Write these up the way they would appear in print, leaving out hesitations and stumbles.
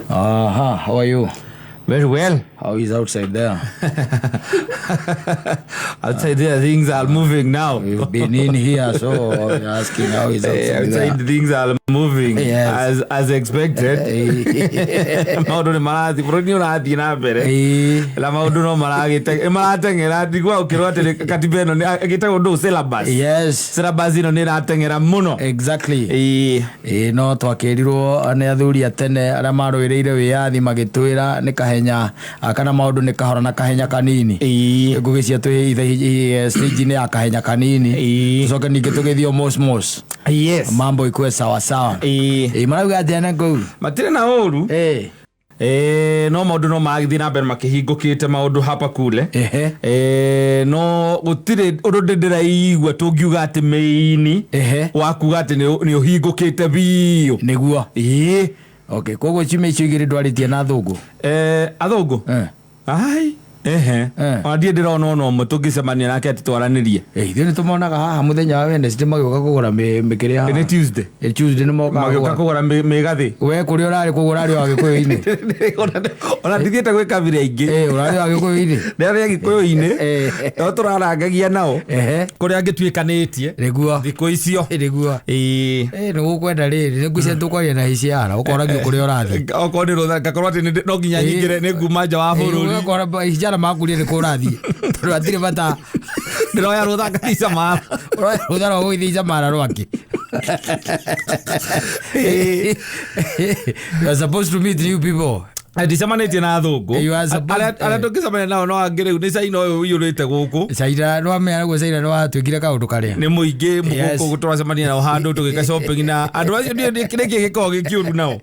How are you? Very well. How is outside there? Outside there, things are moving now. We've been in here, so you're asking how is outside there? Outside things are moving as expected. Maundu ni marathi buruni urathi na mbere. La maundu no maragite maratengera ndigwa ukirwa ati katibeno ni agitagwo ndu syllabus. Yes. Syllabus ino ni ratengera muno. Exactly. No twakirirwo ni athuri atene aria marwireire wiyathi magitwira ni kahenya kana maundu ni kahora na kahenya kanini. Ngugicia twi stage ni ya kahenya kanini. Tucoke ningi tugithio mos. Yes. Mambo ikwe sawa sawa. Marauga atia na go. Matire na oru. No maundu no magithii na mbere makihingukite maundu hapa kule. No gutire undu ndiraigua tungiuga ati meini wakuga ati ni uhingukite biu niguo. Okay, kogo chime chigire ndwaritie na thungu. Athungu? Ai. Ndie ndirona no mutungicemania nake ati twaranirie. Ithuĩ nĩ tũmonaga haha mũthenya wa Wednesday magĩũka kũgũra mĩkĩrĩ haha. Nĩ Tuesday. Tuesday nĩ magĩũka kũgũra mĩgathĩ. We kũrĩa ũrarĩ kũgũra rĩ wa Gĩkũyũ-inĩ. Ona ndithiĩte gwĩka vile ingĩ. Ũrarĩ wa Gĩkũyũ-inĩ. Ndĩrarĩ Gĩkũyũ-inĩ. No tũrarangagia nao. Kũrĩa ngĩtuĩkanĩtie. Nĩguo. Thikũ icio. Nĩguo. Nĩ gũkwenda rĩrĩ. Nĩngwĩciria tũkwaria na hiciara. Ũkoragio kũrĩa ũrathiĩ. Okorwo nĩ rũtha ngakorwo atĩ no nginya hingĩre nĩ nguma nja wa bũrũri. Ũgakora hiciara makurie nĩ kũrathiĩ. Tondũ atirĩ bata. Ndĩroya rũtha ngaica mara. Ũroya rũtha rwa gũgĩthica mara rwaki. You are supposed to meet new people. Ndicemanĩtie na athũngũ arĩa tũngĩcemania nao no angĩ rĩu nĩ Caina ũyũ ũiyũrĩte gũkũ. Caina no amenya guo Caina no atwĩkire kaũndũ karĩa nĩ mũingĩ gũkũ tũracemania nao handũ tũgĩka shopping na andũ acio nĩkĩ gĩkoragwo gĩkĩũru nao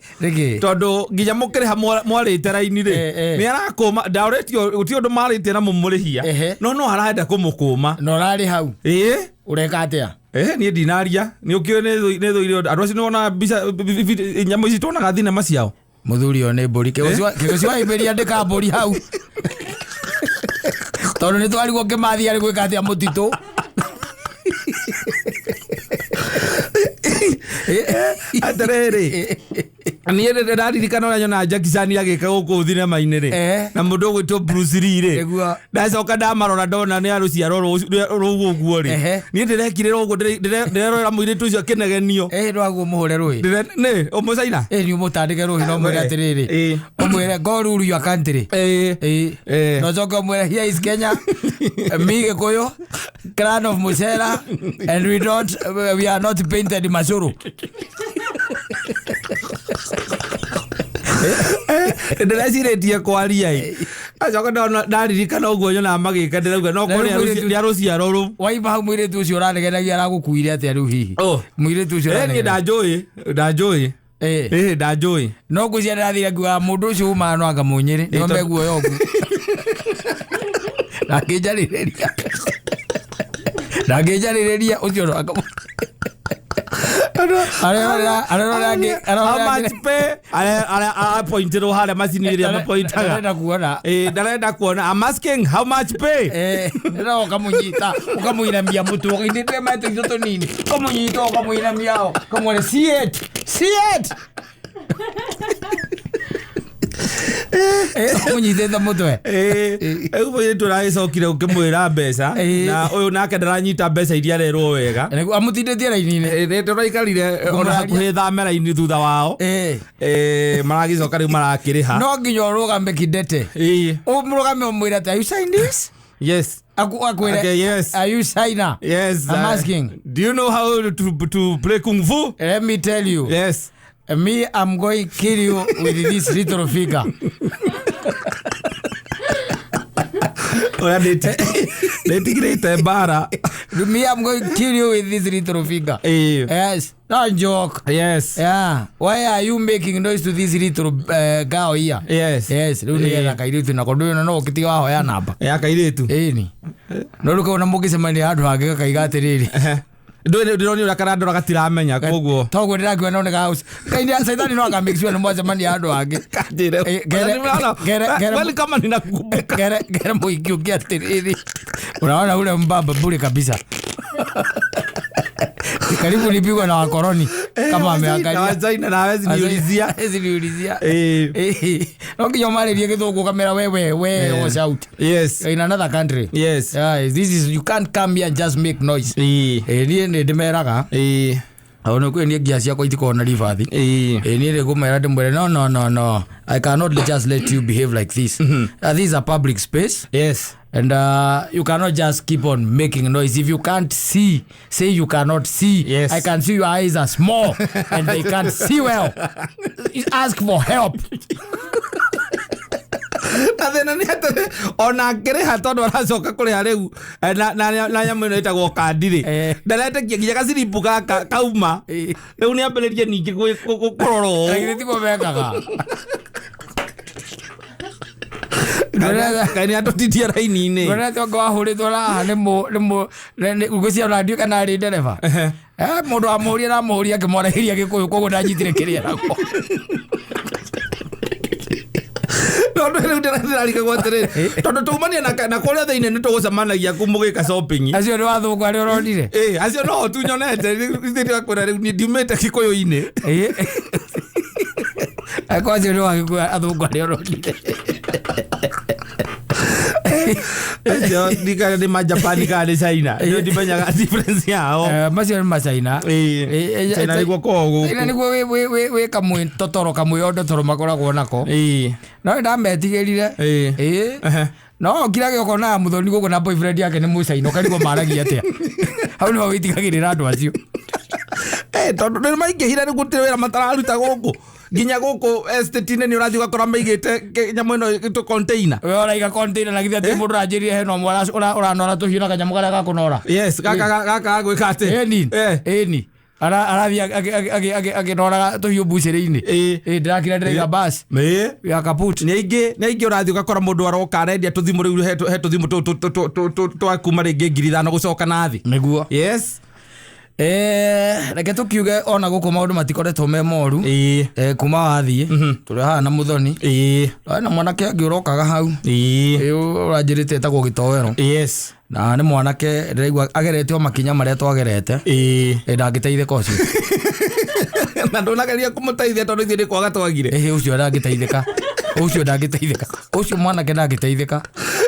tondũ nginya mũkĩrĩha mwarĩte raini rĩ nĩ arakũma ndaũrĩtio gũtirĩ ũndũ marĩtie na mũmũrĩhia no arenda kũmũkũma no ũrarĩ hau ũreka atĩa. Niĩ ndinaria nĩ ũkĩũĩ nĩ thũire andũ acio nĩwona mbica nyamũ ici tuonaga thinema ciao. Muthuri one mburi kĩgoci wa iberia ndĩka mburi hau tondũ nĩ twarigwo kĩmathi arĩ gwĩka atĩa mũtitũ. Atĩrĩrĩ niĩ ndĩraririkana ũrĩa nyona Jackie Chan agĩka gũkũ thinema-inĩ rĩ na mũndũ ũgwĩtwo Bruce Lee rĩ ndacoka ndamarora ndona nĩ arũciaro rũu ũguo rĩ niĩ ndĩrekire ũguo ndĩrerora mũirĩtu ũcio akĩnegenio ndwaguo mũhũre rũĩ nĩ ũmũcaina nĩ ũmũtandĩke rũĩ no mwĩre atĩrĩrĩ ũmwĩre God rule your country no coka ũmwĩre here is Kenya me Gĩkũyũ clan of Mucera and we are not painted Masoro. Ndĩrecirĩtie kwaria acoka ndaririkana ũguo nyona magĩka ndĩrauga no korwo nĩ arũciaro rũu waima hau mũirĩtu ũcio ũranegenagia aragũkuire atĩa rĩu hihi mũirĩtu ũcio niĩ ndanjũĩ ndanjũĩ no ngwĩciria ndĩrathire nguaga mũndũ ũcio umaga no anga mũnyĩrĩ nĩo meguoya ũgu ndangĩnjarĩrĩria ũcio no anga pointerwo harĩa macini ĩrĩa mapointaga ndarenda kuona I'm asking how much pay ndĩra ũkamũnyita ũkamũinamia mũtũ ũgĩithĩtwe maitũ itũ tũnini ũkamũnyita ũkamũinamia ũkamwĩra see it mũnyitĩte mũtwe mũirĩtu ũragĩcokire ũkĩmwĩra mbeca na ũyũ nake ndaranyita mbeca iria arerwo wega amũtindĩtie raini-inĩ tũraikarire ona hakuhĩ thame raini thutha wao maragĩcoka rĩu marakĩrĩha no nginya ũrũgame kidete ũmũrũgame ũmwĩre atĩ are you sign this? Yes. Okay, yes. Are you China? Yes. I'm asking. Do you know how to play kung fu? Let me tell you. Yes. Me, I'm going to kill you with this little figure. Me, I'm going to kill you with this little figure. Yes. Not joke. Yes. Yeah. Why are you making noise to this little girl here? Yes. Yes. Rĩu nĩgetha kairĩtu nako ndũĩ no ũkĩtiga wahoya namba. Kairĩtu. Ĩni. No rĩu kauna mũgĩcemania handũ hangĩ gakaiga atĩrĩrĩ. Ndĩroni ũrĩa karandora gatiramenya koguo toguo ndĩrakiuga no nĩ gaũci kaini Caitani no aka make sure nĩ mwacemania handũ hangĩ gere mũingĩ ũngĩ atĩrĩrĩ ũraona ule mbamba bure kabisa Karibu nipigwe na wakoroni kama ameangalia. Na China na hawezi niulizia. No kinyomalerie githungu kamera wewe shout. Yes. In another country. Yes. This is, you can't come here and just make noise. Ni ndimeraga. Ono kwe ni giasia kwa itiko na rifathi. Ni re gumera ndimwere no. I cannot just let you behave like this. This is a public space. Yes. And you cannot just keep on making noise. If you can't see, say you cannot see. Yes. I can see your eyes are small and they can't see well. Ask for help. Na thina ni atiri ona ngireha tondu aracoka kuriha riu na nyamu ino itagwo kandi ri ndaretekia nginya gaciripu gaka kauma riu ni ambiririe ningi kurorwo Lakini tiko mekaga. Kaini atutitia raini-ini. Ngona to go ahurithwo raha ni ugucia radio kana ri ndereba. Mundu amuria na muria ngimwarahiria gikuyu koguo ndanyitire kiria nako. Tondu riu ndirarika gwatiriri tondu tumania na kuria thiini ni tugucemanagia kumugika shopping. Acio ni wathungu ari uronire. Acio no tu nyonete thiri kwira riu ni ndiumite Kikuyu-ini. Acio ni wathungu ari uronire. Dika ni majapani kana China. Ndio ndimenyaga difference yao. Macio ni Machaina. China ni guko. Ina ni we kamwe totoro kamwe ondo toro makoragwo nako. No ndametigirire. No kira giko na muthoni guko na boyfriend yake ni Muchaina karigo maragia atia. Hau ni witigagirira andu acio. Tondu ni maingihira ni gutire wira matararuta guku. Ginya guku estate-ine ni urathi ugakora maigite nyamu ino to container. We oraiga container na githia ti mundu ranjirie he no mwara uranora tuhiu na kanyamu karia gakunora. Yes, gaka gwika ati. Eni. Arathi aginora tuhiu buciri-ini. Ndirakira ndiriga bus. Ya kaput. Ni ingi urathi ugakora mundu aroka arendia tuthimu riu he tuthimu twa kuma ringi 5,000 gucoka nathi. Niguo. Yes. Reke tukiuge ona guku maundu matikoretwo me moru kuma wathie turi haha na muthoni na mwanake angi urokaga hau uranjirite etagwo Gitowero. Yes. Na ni mwanake ndiraigua agerete o makinya maria twagerete ndangiteithika ucio na ndonageria kumutaithia tondu ithuĩ nĩ kwaga twagire. Ucio ndangiteithika. Ucio mwanake ndangiteithika.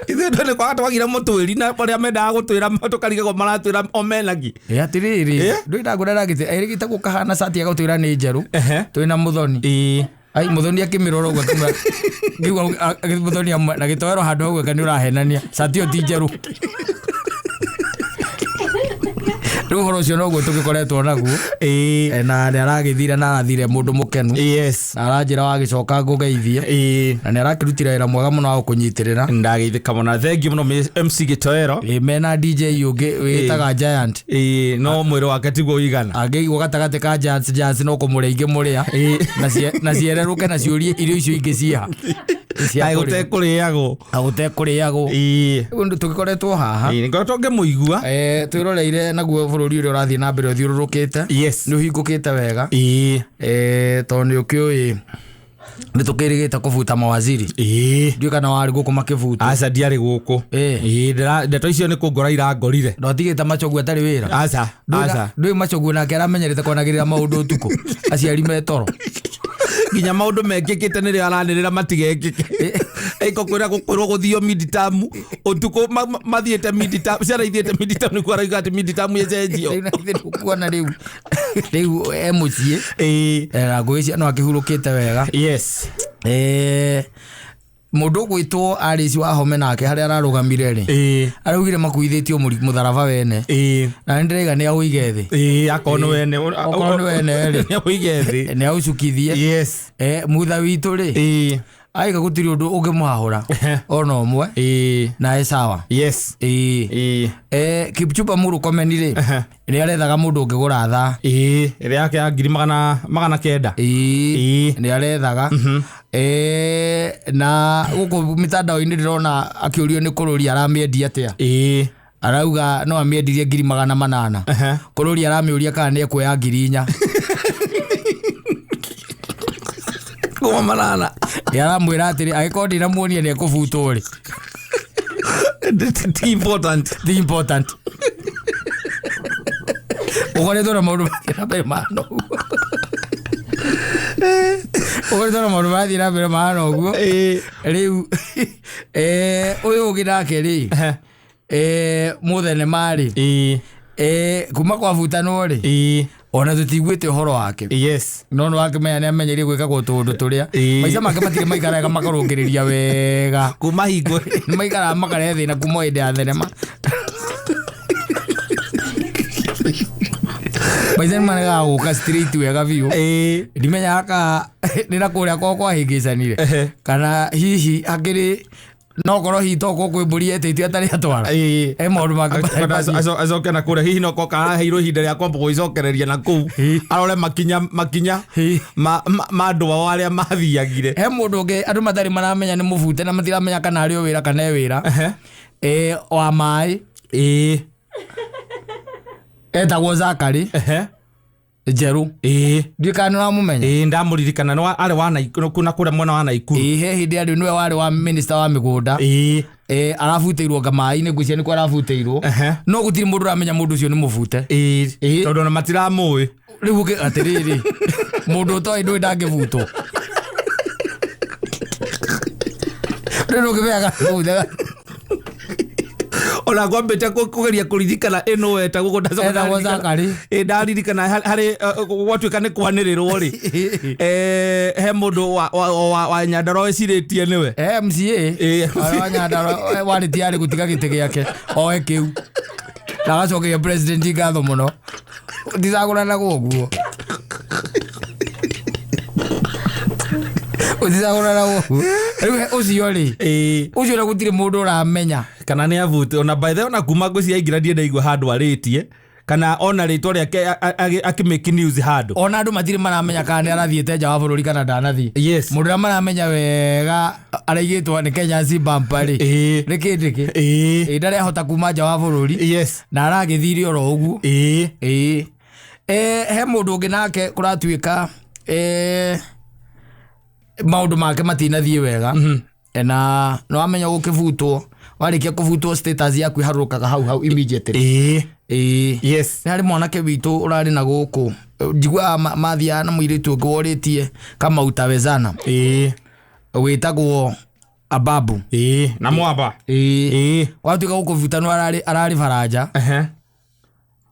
Ithuĩ nĩ kwaga twagire mũtwĩri na arĩa mendaga gũtwĩra tũkarigagwo maratwĩra omenagi. Atiriri ndwĩragwo ndagitagwo kahana cati agũtwĩra nĩ njerũ twĩna muthoni. Ai muthoni akimirora uguo ngigua muthoni na Gitowero handu hau eka ni urahenania cati yo ti njerũ. Riu horo cio noguo tugikoretwo naguo na ni aragithira na arathire mundu mukenu. Yes. Na aranjira wagicoka ngugeithie na ni arakirutira wira mwega muno wa kunyitirira. Ndagithika muno. Thank you muno MC Gitowero. Mena DJ ungi witaga Giant. No mwiri wake tiguo igana. Angĩigwo gatagati ka Giant no kũmũrĩa ingĩmũrĩa na ciereruke na ciũrie irio icio ingĩ ciha agũtekũrĩagwo rĩu tũgĩkoretwo haha ngoretwo ngĩmũigua twĩroreire naguo bũrũri ũrĩa ũrathiĩ na mbere ũthiũrũrũkĩte nĩ ũhingũkĩte wega tondũ nĩ ũkĩũĩ nĩ tũkĩrĩgĩte kũbuta mawaziri ndiũ kana warĩ gũkũ makĩbuta. Aca ndiarĩ gũkũ ndeto icio nĩ kũngora irangorire. Ndwatigĩte Machogu atarĩ wĩra. Aca ndũĩ Machogu nake aramenyerete kwanagĩrĩra maũndũ ũtukũ aciari me toro nginya maundu mekikite nĩrĩo aranĩrĩra matigekĩke. Iko kwĩra gũkorwo gũthio midterm ũtukũ mathiĩte midterm ciana ithiĩte midterm nĩkuo arauga atĩ midterm ĩcenjio. Kuona rĩu mũciĩ na ngũgĩcia no akĩhurũkĩte wega. Yes. Mundu gwitwo Alice Wahome nake haria ararugamire ri araugire makuithitio mutharaba wene na ndirega ni auige thi akono wene ri ni auige thi ni aucukithie. Yes. Mutha witu ri aiga gutiri undu ungimwahura ona umwe na esawa. Yes. Kipchumba Murkomen ri ni arethaga mundu ungigura tha ire yake ya 900 ni arethaga na guku mitandao-ini ndirona akiurio ni kururi aramiendia atia arauga no amiendirie 800 kururi aramiuria kana ni ekuoya 4,000 kuma manana yaramwira atiri agĩkorwo ndinamuonia nĩ ekũbutwo rĩ. Ti important Ukoretwo na maundu mathii na mbere mahana uguo. Ukoretwo na maundu mathii na mbere mahana uguo. Riu uyu ungi nake ri muthenema ri kuma kwa butano ri ona tutiguite uhoro wake. Yes. No wake menya ni amenyerie gwika tundu turia maica make matire maikaraga makarungiriria wega kuma hingo ni maikara makare thina kuma inde ya thenema. Maica ni manega guka straight wega biu. Ndimenya aka nira kuria kwa hingicanire kana hihi akiri no korwo hitoko kwi mburi etete atari atwara maundu make acoke na kuria hihi no ko karaheirwo ihinda ria kwamba gwicokereria na kuu arore makinya ma andu ao aria mathiagire. He mundu ungi andu matari maramenya ni mubute na matiramenya kana ari o wira kana e wira wa mai etagwo Zakari Njeru. Ndikana na mumenya. Ndamuririkana no ari wa Naikuru na kuria mwena wa Naikuru. He hindi ari niwe wari wa minister wa migunda. Arafuteirwo ngamai ni gucia ni kwa arafuteirwo. No gutiri mundu ramenya mundu ucio ni mubute. Tondu na matiramui. Riu atiriri mundu utoi ndui ndangivutwo. Riu ngivega kuthega. Ona gwambite kugeria kuririkana ino weta guko ndacoka Zakari ndaririkana hari gwatuika ni kwanirirwo ri he mundu wa Nyandarua eciritie niwe MCA wa Nyandarua waritie ari gutiga gite giake oe kiu ndagacokeria president ngatho muno ndizagurana guguo Uzizagurana guguo riu ucio ri ucio na gutire mundu uramenya kana ni avute. Ona by the ona kuma gucia ingira ndie ndaigua handu aritie kana ona ritwa riake akimake news handu ona andu matire maramenya kana ni arathiete nja wa bururi kana ndanathi. Yes. Mundu maramenya wega araigitwo ni Kenya Zimbabwe ri rikindiki ndari ahota kuma nja wa bururi. Yes. Na aragithiri oro uguo he mundu ungi nake kuratuika maundu make matinathie wega na no amenya gukivutwo warikia kuvutwo status yaku iharukaga hau immediately. Yes. Hari mwanake witu urari na guku njigua mathia na muiritu ngoritie kama utawezana witagwo Ababu na mwamba watuika gukuvutano arari faraja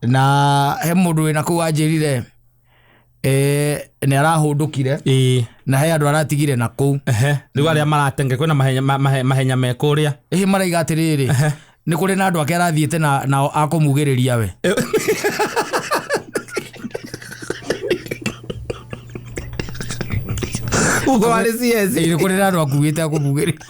na he mundu wina ku anjirire ni arahundukire na he andu aratigire na kuu riu aria maratenge kwina mahenya me kuria maraiga atiriri ni kuri na andu ake arathiete na akumugiriria we ugo wale CS ni kuri na andu akuite akumugiriria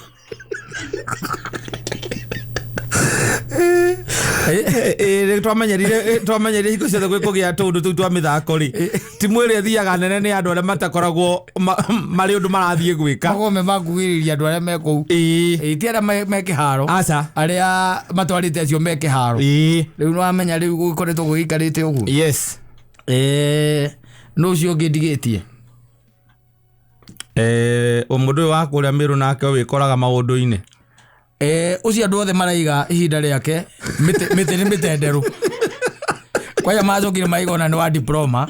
twamenyerire hiko ciothe gwikugia tundu tu twa mithako ri timu iria thiaga nene ni andu aria matakoragwo mari undu marathie gwika magome makugiriria andu aria mekou ti aria me kiharo aca aria matwarite acio me kiharo riu no amenya riu gukoretwo guikarite uguo. Yes. No cio ngindigitie mundu wa kuria Miru nake wikoraga maundu-ini ucio andu othe maraiga ihinda riake mite ni mitenderu kwaya macokire maigona ni wa diploma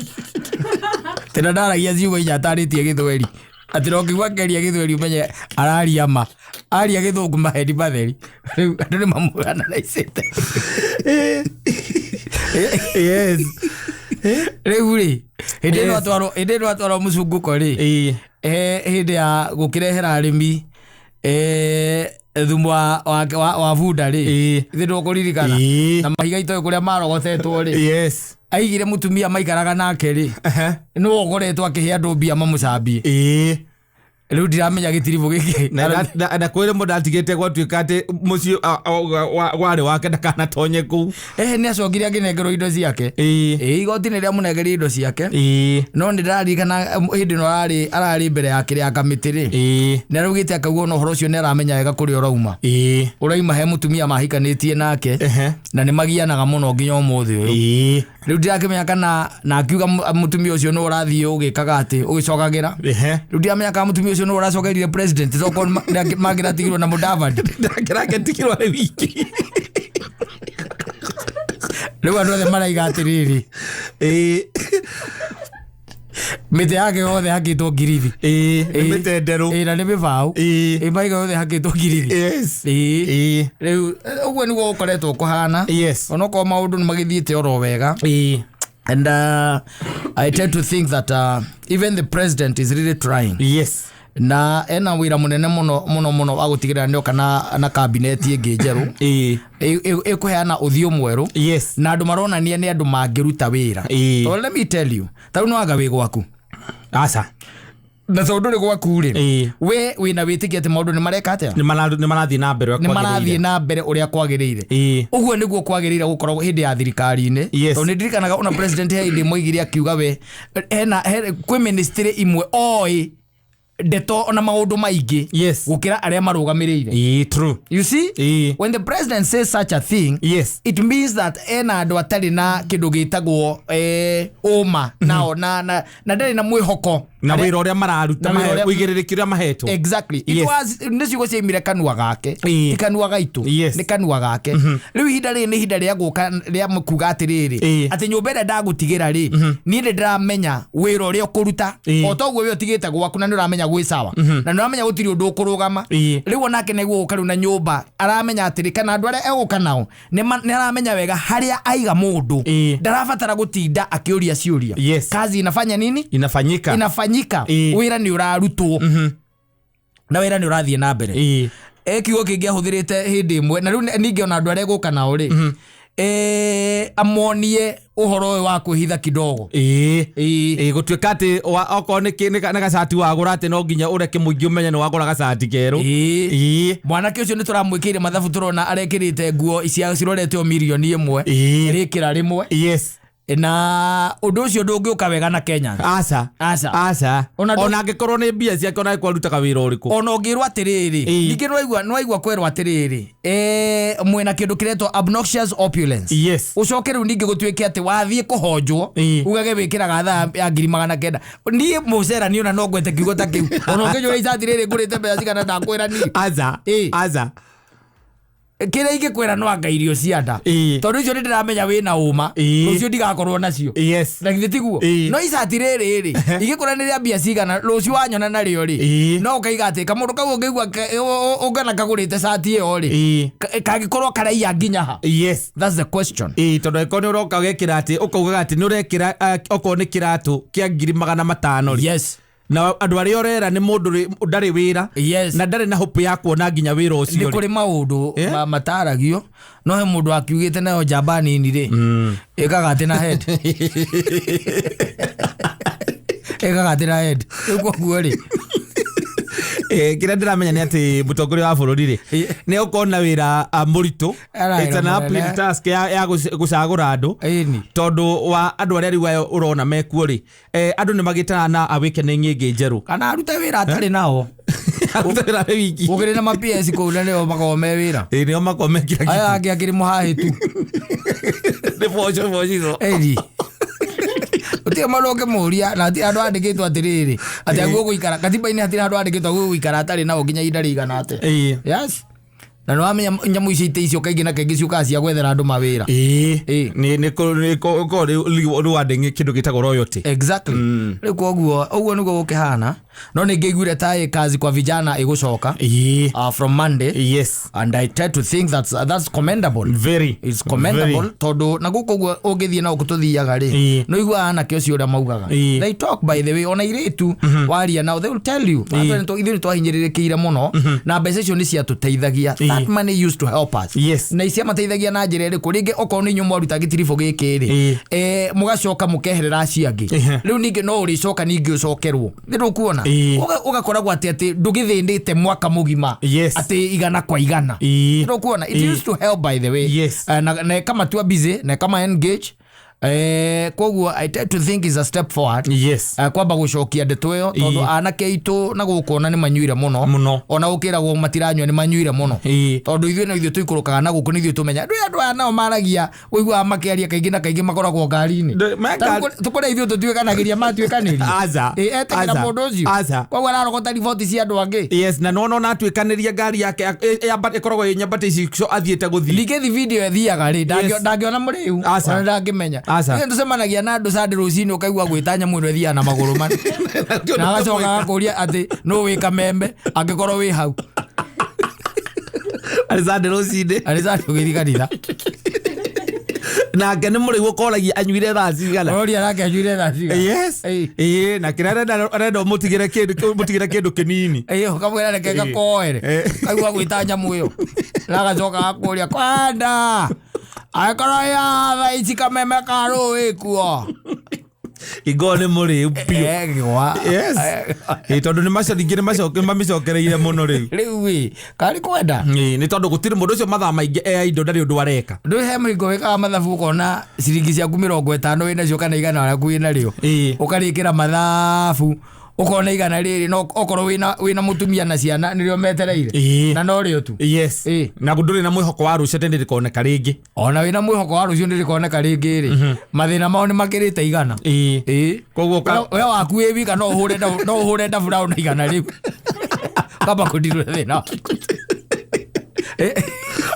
tena ndaragia ciugo inya ataritie githweri ati no kigwa keria githweri umenye araria ma aria githungu mahedi matheri riu andu ni mamugana na icete. Yes. Riu ri hindi no atwaro mucunguko ri hindi ya gukirehera arimi thumu wa bunda ri ithi ndukuririkana na mahiga itoe kuria marogotetwo ri. Yes. Aigire mutumia maikaraga nake ri no ogoretwo akihe andu mbia mamucambie riu ndiramenya gitiribu giki na kwire mundu atigite gwatuika ati mucio wari wake ndakanatonye kuu ni acokire akinengerwo indo ciake igoti ni ria munengerie indo ciake no ndirarikana hindi no arari mbere ya kiria kamiti ri na rugite akauga no horo cio ni aramenya wega kuri urauma uraima he mutumia mahikanitie nake na ni magianaga muno nginya umuthi uyu riu ndirakimenya kana na akiuga mutumia ucio no urathie ugikaga ati ugicokagira riu ndiramenya kana mutumia ucio no uracokerire president zoko magira tigirwo na Mudavadi ndakira ketikirwo ari wiki Riu andu othe maraiga atiriri mite yake yothe hakitwo ngirithi mite nderu na nĩ mĩbau maiga yothe hakitwo ngirithi riu ũguo nĩguo ũkoretwo kũhana onokorwo maũndũ nĩ magĩthiĩte oro wega and I tend to think that even the president is really trying na ena wira munene muno wa gutigirira ndio kana na cabinet ĩngĩ njeru ikuheana uthio mweru na andu maronania ni andu mangiruta wira. So let me tell you, tau no aga wi gwaku asa na so nduri gwaku ri we wina witikia ati maundu ni mareka atia ni marathii na mbere ni marathii na mbere uria kwagirire uguo niguo kwagirire gukorwo hindi ya thirikari-ini to ni ndirikanaga ona president hindi moigire akiuga we kwi ministry imwe oi deto ona maundu maingi gukira aria marugamirire true you see when the president says such a thing it means that ena andu atari na kindu gitagwo uma nao na ndari na mwihoko na wira uria mararuta uigiririkia uria mahetwo exactly it was niciugo ciaimire kanua gake ikanua gaitu ni kanua gake riu ihinda ri ni ihinda ria guka ria mukuga atiriri ati nyumba ria ndagutigira ri ni ndiramenya wira uria ukuruta o toguo we utigite gwaku na ndiramenya gwi sawa na ndiramenya gutiri undu ukurugama riu onake niguo ukaru na nyumba aramenya atiri kana andu aria eguka nao ni aramenya wega haria aiga mundu ndarabatara gutinda akiuria ciuria kazi inafanya nini inafanyika wira ni urarutwo na wira ni urathie na mbere kiugo kingi ahuthirite hindi imwe na riu ningi ona andu aria guka nao ri amonie uhoro uyu wa kwihitha kidogo gutuika ati oko ni gacati wagura ati no nginya ureke muingi umenye ni wagura gacati keru mwanake ucio ni turamwikire mathabu turona arekirite nguo cia ciroretwo milioni 1 rikira rimwe na undu ucio ndungiuka wega na Kenya asa ona angikorwo ni mbia ciake ona ikwarutaga wira uriku ona ungirwa atiriri ningi nwaigua kwerwo atiriri mwena kindu kiretwo obnoxious opulence ucoke riu ningi gutuike ati wathie kuhonjwo ugage wikiraga thaa ya 900 ni mucera ni ona no ngwete kiugo ta kiu ona unginyura icatiriri ngurite mbeca cigana ndakwira ni aza kire ige kwera no anga irio cianda tondu icio ni ndiramenya wina uma ucio ndigakorwo nacio na githitiguo no icatiriri ri igikora ni ria mbia cigana rucio wanyona na rio ri no ukaiga ati kamundu kau ungigua ungana kagurite cati iyo ri kagikorwo karaia nginya ha that's the question tondu iko ni uroka gekira ati ukauga ati ni urekira oko ni kiratu kia 500 ri na andu aria orera ni mundu ndari wira na ndari na hope ya kuona nginya wira ucio ni kuri maundu mataragio no he mundu akiugite nayo njamba nini ri ikaga ati na head ikaga ati na head uko guori kira ndiramenya ni ati mutongoria wa bururi ri ni ukona wira muritu it's an uphill task ya gucagura andu tondu wa andu aria riu ayo urona mekuo ri andu ni magitana na awikene nyingi njeru kana aruta wira atari nao utera wiki ugire na maps ko na leo makome wira ni makome kila kitu aya akiri muhahitu ni bojo hizo utia maroke muria na ati andu andikitwo atiriri ati aguo guikara katiba-ini ati andu andikitwo aguo guikara atari nao nginya ihinda rigana ate na no amenya nyamu icio icio kaingi na kaingi ciuka cia gwethera andu mawira ni ko ri wadingi kindu gitagwo royalty exactly riu koguo uguo niguo gukihana no ni ngiguire ta kazi kwa vijana igucoka from Monday and I try to think that's commendable it's commendable tondu na guko guo ungithie na ukututhiaga ri no igua ana ke ucio uria maugaga they talk by the way ona iritu waria now they will tell you ithu ni twahinyirirekire muno na mbeca icio ni cia tuteithagia that money used to help us na icia mateithagia na njira iriku ringi okorwo ni nyumu aruta gitirifo giki ri mugacoka mukeherera ciangi riu ningi no uricoka ningi ucokerwo ndiru kuona ugakoragwo ati ndugithindite mwaka mugima ati igana kwa igana ndiru kuona it used to help by the way na kama tu busy na kama engage Koguo I tend to think is a step forward. Yes. Kwamba gucokia ndeto iyo tondu anake itu na gukona ni manyuire muno ona ukiragwo matiranywa ni manyuire muno tondu ithuĩ no ithuĩ tuikurukaga na guku ni ithuĩ tumenya andu aya nao maragia wiguaga makiaria kaingi na kaingi makoragwo ngari-ini tukore ithuĩ tutuikanagiria matuikaniria etekera mundu ucio koguo ararogota riboti cia andu angi. Yes, na no natuikaniria ngari yake ikoragwo inyambate icio athiĩte guthii ligethi video ethiaga ri ndangiona mũrĩu ona ndangimenya nĩ tucemanagia na andu sande rucini ukaigua gwĩta nyamũ ĩno ethiaga na magũrũ mani na agacoka akũria atĩ no wĩ kamembe angĩkorwo wĩ hau arĩ sande rucini ũgĩthiĩ kanitha nake nĩ mũrĩu ũkoragia anyuire thaa cigana oria nake anyuire thaa cigana. Yes na kĩrĩa arenda mũtigĩre kĩndũ kĩnini ũkamwĩra reke gakoere kaigua gwĩta nyamũ ĩyo na agacoka akũria kwenda agĩkorwo ya thaa ici kameme ka rũĩ kuo Igo nĩ mũrĩu biũ. Yes. Tondũ nĩ macoringĩ nĩ mamĩcokereire mũno rĩu karĩ kwenda nĩ tondũ gũtirĩ mũndũ ũcio mathaa maingĩ indo ndarĩ ũndũ areka ndũhe mũringo wĩkaga mathabu ũkona ciringi ciaku 50 wĩnacio kana igana rĩaku wĩnarĩo ũkarĩkĩra mathabu ukona igana rĩrĩ no okorwo wĩna mũtumia na ciana nĩrĩo metereire na no rĩo tu. Yes. Na ndũrĩ na mwĩhoko wa rũciũ ndĩ rĩkoneka rĩngĩ ona wĩna mwĩhoko wa rũciũ ndĩ rĩkoneka rĩngĩ rĩ mathĩna mao nĩ makĩrĩte igana. Koguo we waku wĩ wika no ũhũre ndabura na igana rĩu kamba kũndirwo thĩna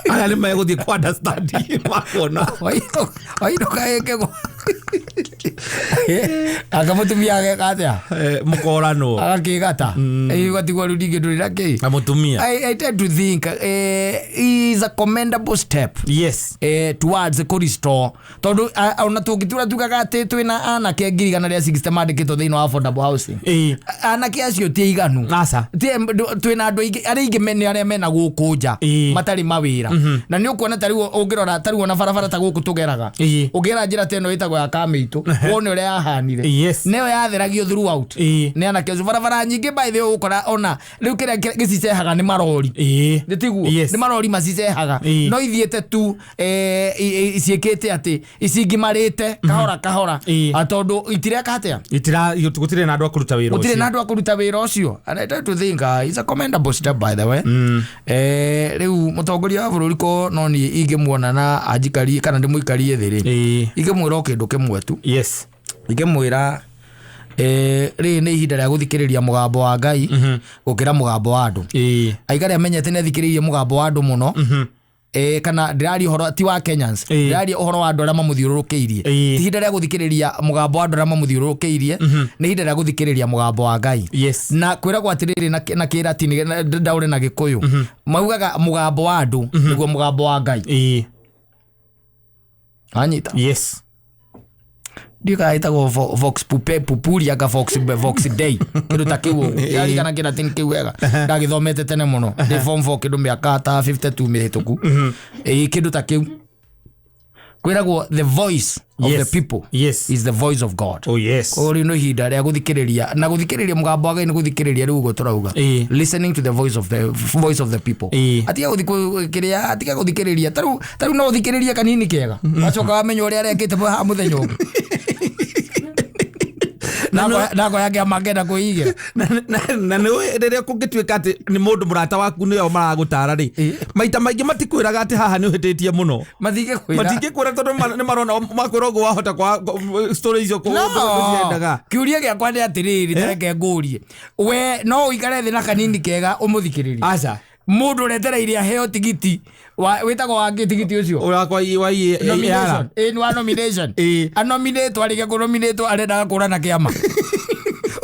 aya nĩ megũthiĩ ku understand makona wainũka ĩkĩgwo anga mũtumia ageka atĩa mũkorano agakĩgata gatigwo rĩu ndingĩ ndũrĩ na kĩ na mũtumia. I tend to think is a commendable step. Yes. Towards the restore tondu ona tũngĩtura tugaga atĩ twĩna anake 160 mandĩkĩtwo thĩinĩ wa affordable housing anake acio ti iganu twĩna andũ arĩa ingĩ nĩ arĩa mena gũkũ nja matarĩ mawĩra na nĩ ũkuona tarĩu ũngĩrora tarĩu ona barabara ta gũkũ tũgeraga ũngĩra njĩra ta ĩno ĩtagwo ya Kamĩitũ wone ũrĩa yahanire nĩyo yatheragio throughout nĩ anake acio barabara nyingĩ by the way ũkora ona rĩu kĩrĩa gĩcicehaga nĩ marori tiguo nĩ marori macicehaga no ithiĩte tu ciĩkĩte atĩ icingimarĩte kahora tondũ itireka atĩa gũtirĩ na andũ a kũruta wĩra ũcio gũtirĩ na andũ a kũruta wĩra ũcio and I try to think it's a commendable step by the way. Rĩu mũtongoria wa bũrũri ko no niĩ ingĩmuona na anjikarie kana ndĩmũikarie thĩ rĩ ingĩmwĩra kĩndũ kĩmwe tu. Yes. Ingĩmwĩra rĩ nĩ ihinda rĩa gũthikĩrĩria mũgambo wa Ngai gũkĩra mũgambo wa andũ. Aikari amenyete nĩ athikĩrĩirie mũgambo wa andũ mũno kana ndĩraria ũhoro ti wa Kenyans ndĩraria ũhoro wa andũ arĩa mamũthiũrũrũkĩirie ti ihinda rĩa gũthikĩrĩria mũgambo wa andũ arĩa mamũthiũrũrũkĩirie nĩ ihinda rĩa gũthikĩrĩria mũgambo wa Ngai. Na kwĩragwo atĩrĩrĩ na kĩratini ndaũrĩ na gĩkũyũ maugaga mũgambo wa andũ nĩguo mũgambo wa Ngai anyita. Yes. Ndika ĩtagwo Vox Populi aka Vox Day kĩndũ ta kĩu yarigana kĩratini kĩu wega ndagĩthomete tene mũno ndĩ form 4 kĩndũ mĩaka ta 52 mĩhĩtũku kĩndũ ta kĩu kwĩragwo the voice of the people is the voice of God. Oh yes. Ori no ihinda rĩa gũthikĩrĩria na gũthikĩrĩria mũgambo wa Ngai nĩ gũthikĩrĩria rĩu gũtũrauga listening to the voice of the people atiga gũthikĩrĩria tarĩu no ũthikĩrĩria kanini kega wacoka wamenya ũrĩa arekĩte mũthenya ũngĩ nako yake amangenda kũigĩra na nĩ rĩrĩa kũngĩtuĩka atĩ nĩ mũndũ mũrata waku nĩo maragũtara rĩ maita maingĩ matikwĩraga atĩ haha nĩ ũhĩtĩtie mũno matingĩkwĩra tondũ nĩ marona makwĩra ũguo wahota kwa story icio kũciendaga. Kĩũria gĩakwa nĩ atĩrĩrĩ tareke ngũrie we no ũikare thĩ na kanini kega ũmũthikĩrĩrie aca mũndũ ũretereire aheo tigiti wĩtagwo wangĩ tigiti ũcio wa nomination anominate arĩge kũnominate arendaga kũrana kĩama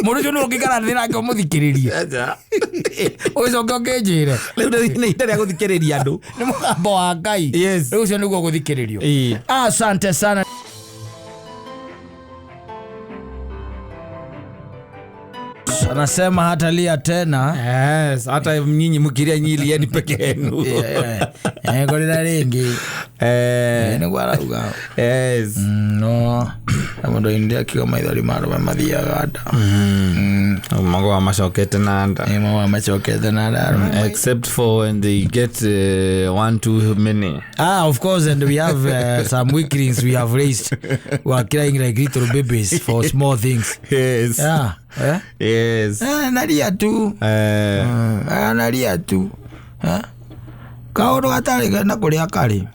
mũndũ ũcio nĩ ũngĩkara thĩ nake ũmũthikĩrĩrie ũcoke ũkĩnjĩre rĩu nĩ ihinda rĩa gũthikĩrĩria andũ nĩ mũgambo wa Ngai rĩu ũcio nĩguo gũthikĩrĩrio. Asante sana. Anasema hata lia tena. Yes, hata nyinyi mkilia nyili yani peke yenu. Kwa nini ringi? Nĩ gwarauga. Yes. No. Mũndũ India kiwa maithori maro mathiaga nda. Mago wa macokete na nda. Mago wa macokete na nda. Except for when they get 1 too many. Of course, and we have some weaklings we have raised who are crying like little babies for small things. Yes. Yeah. Yes. Nalia tu. Nalia tu. Kaoro gatari na kuria kari.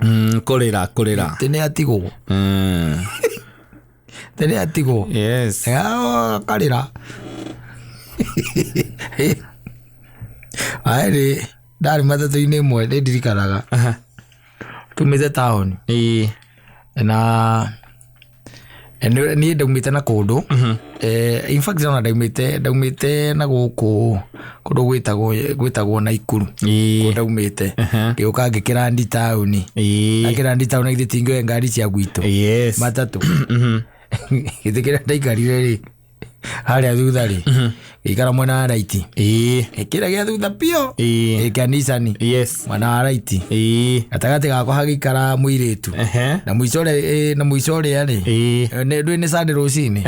Kurira. Tene atigo. Tene atigo. Yes. Karira. Aire ndari matatu-inĩ ĩmwe nĩ ndirikanaga tumĩte taũni na niĩ ndaumĩte na kũndũ in fact ona ndaumĩte na gũkũ kũndũ gwĩtagwo Naikuru kũndũ ndaumĩte ngĩũka ngĩkĩrandi taũni ngĩkĩrandi taũni githĩ tingĩoe ngari cia gwitũ matatũ githĩ kĩrĩa ndaikarire rĩ harĩa thutha rĩ ikara mwena wa raiti kĩrĩa gĩa thutha pio kĩa Nissan mwena wa raiti gatagatĩ gakwa hagĩikara mũirĩtu na mũico ũrĩa rĩ nĩ Sunday rũcinĩ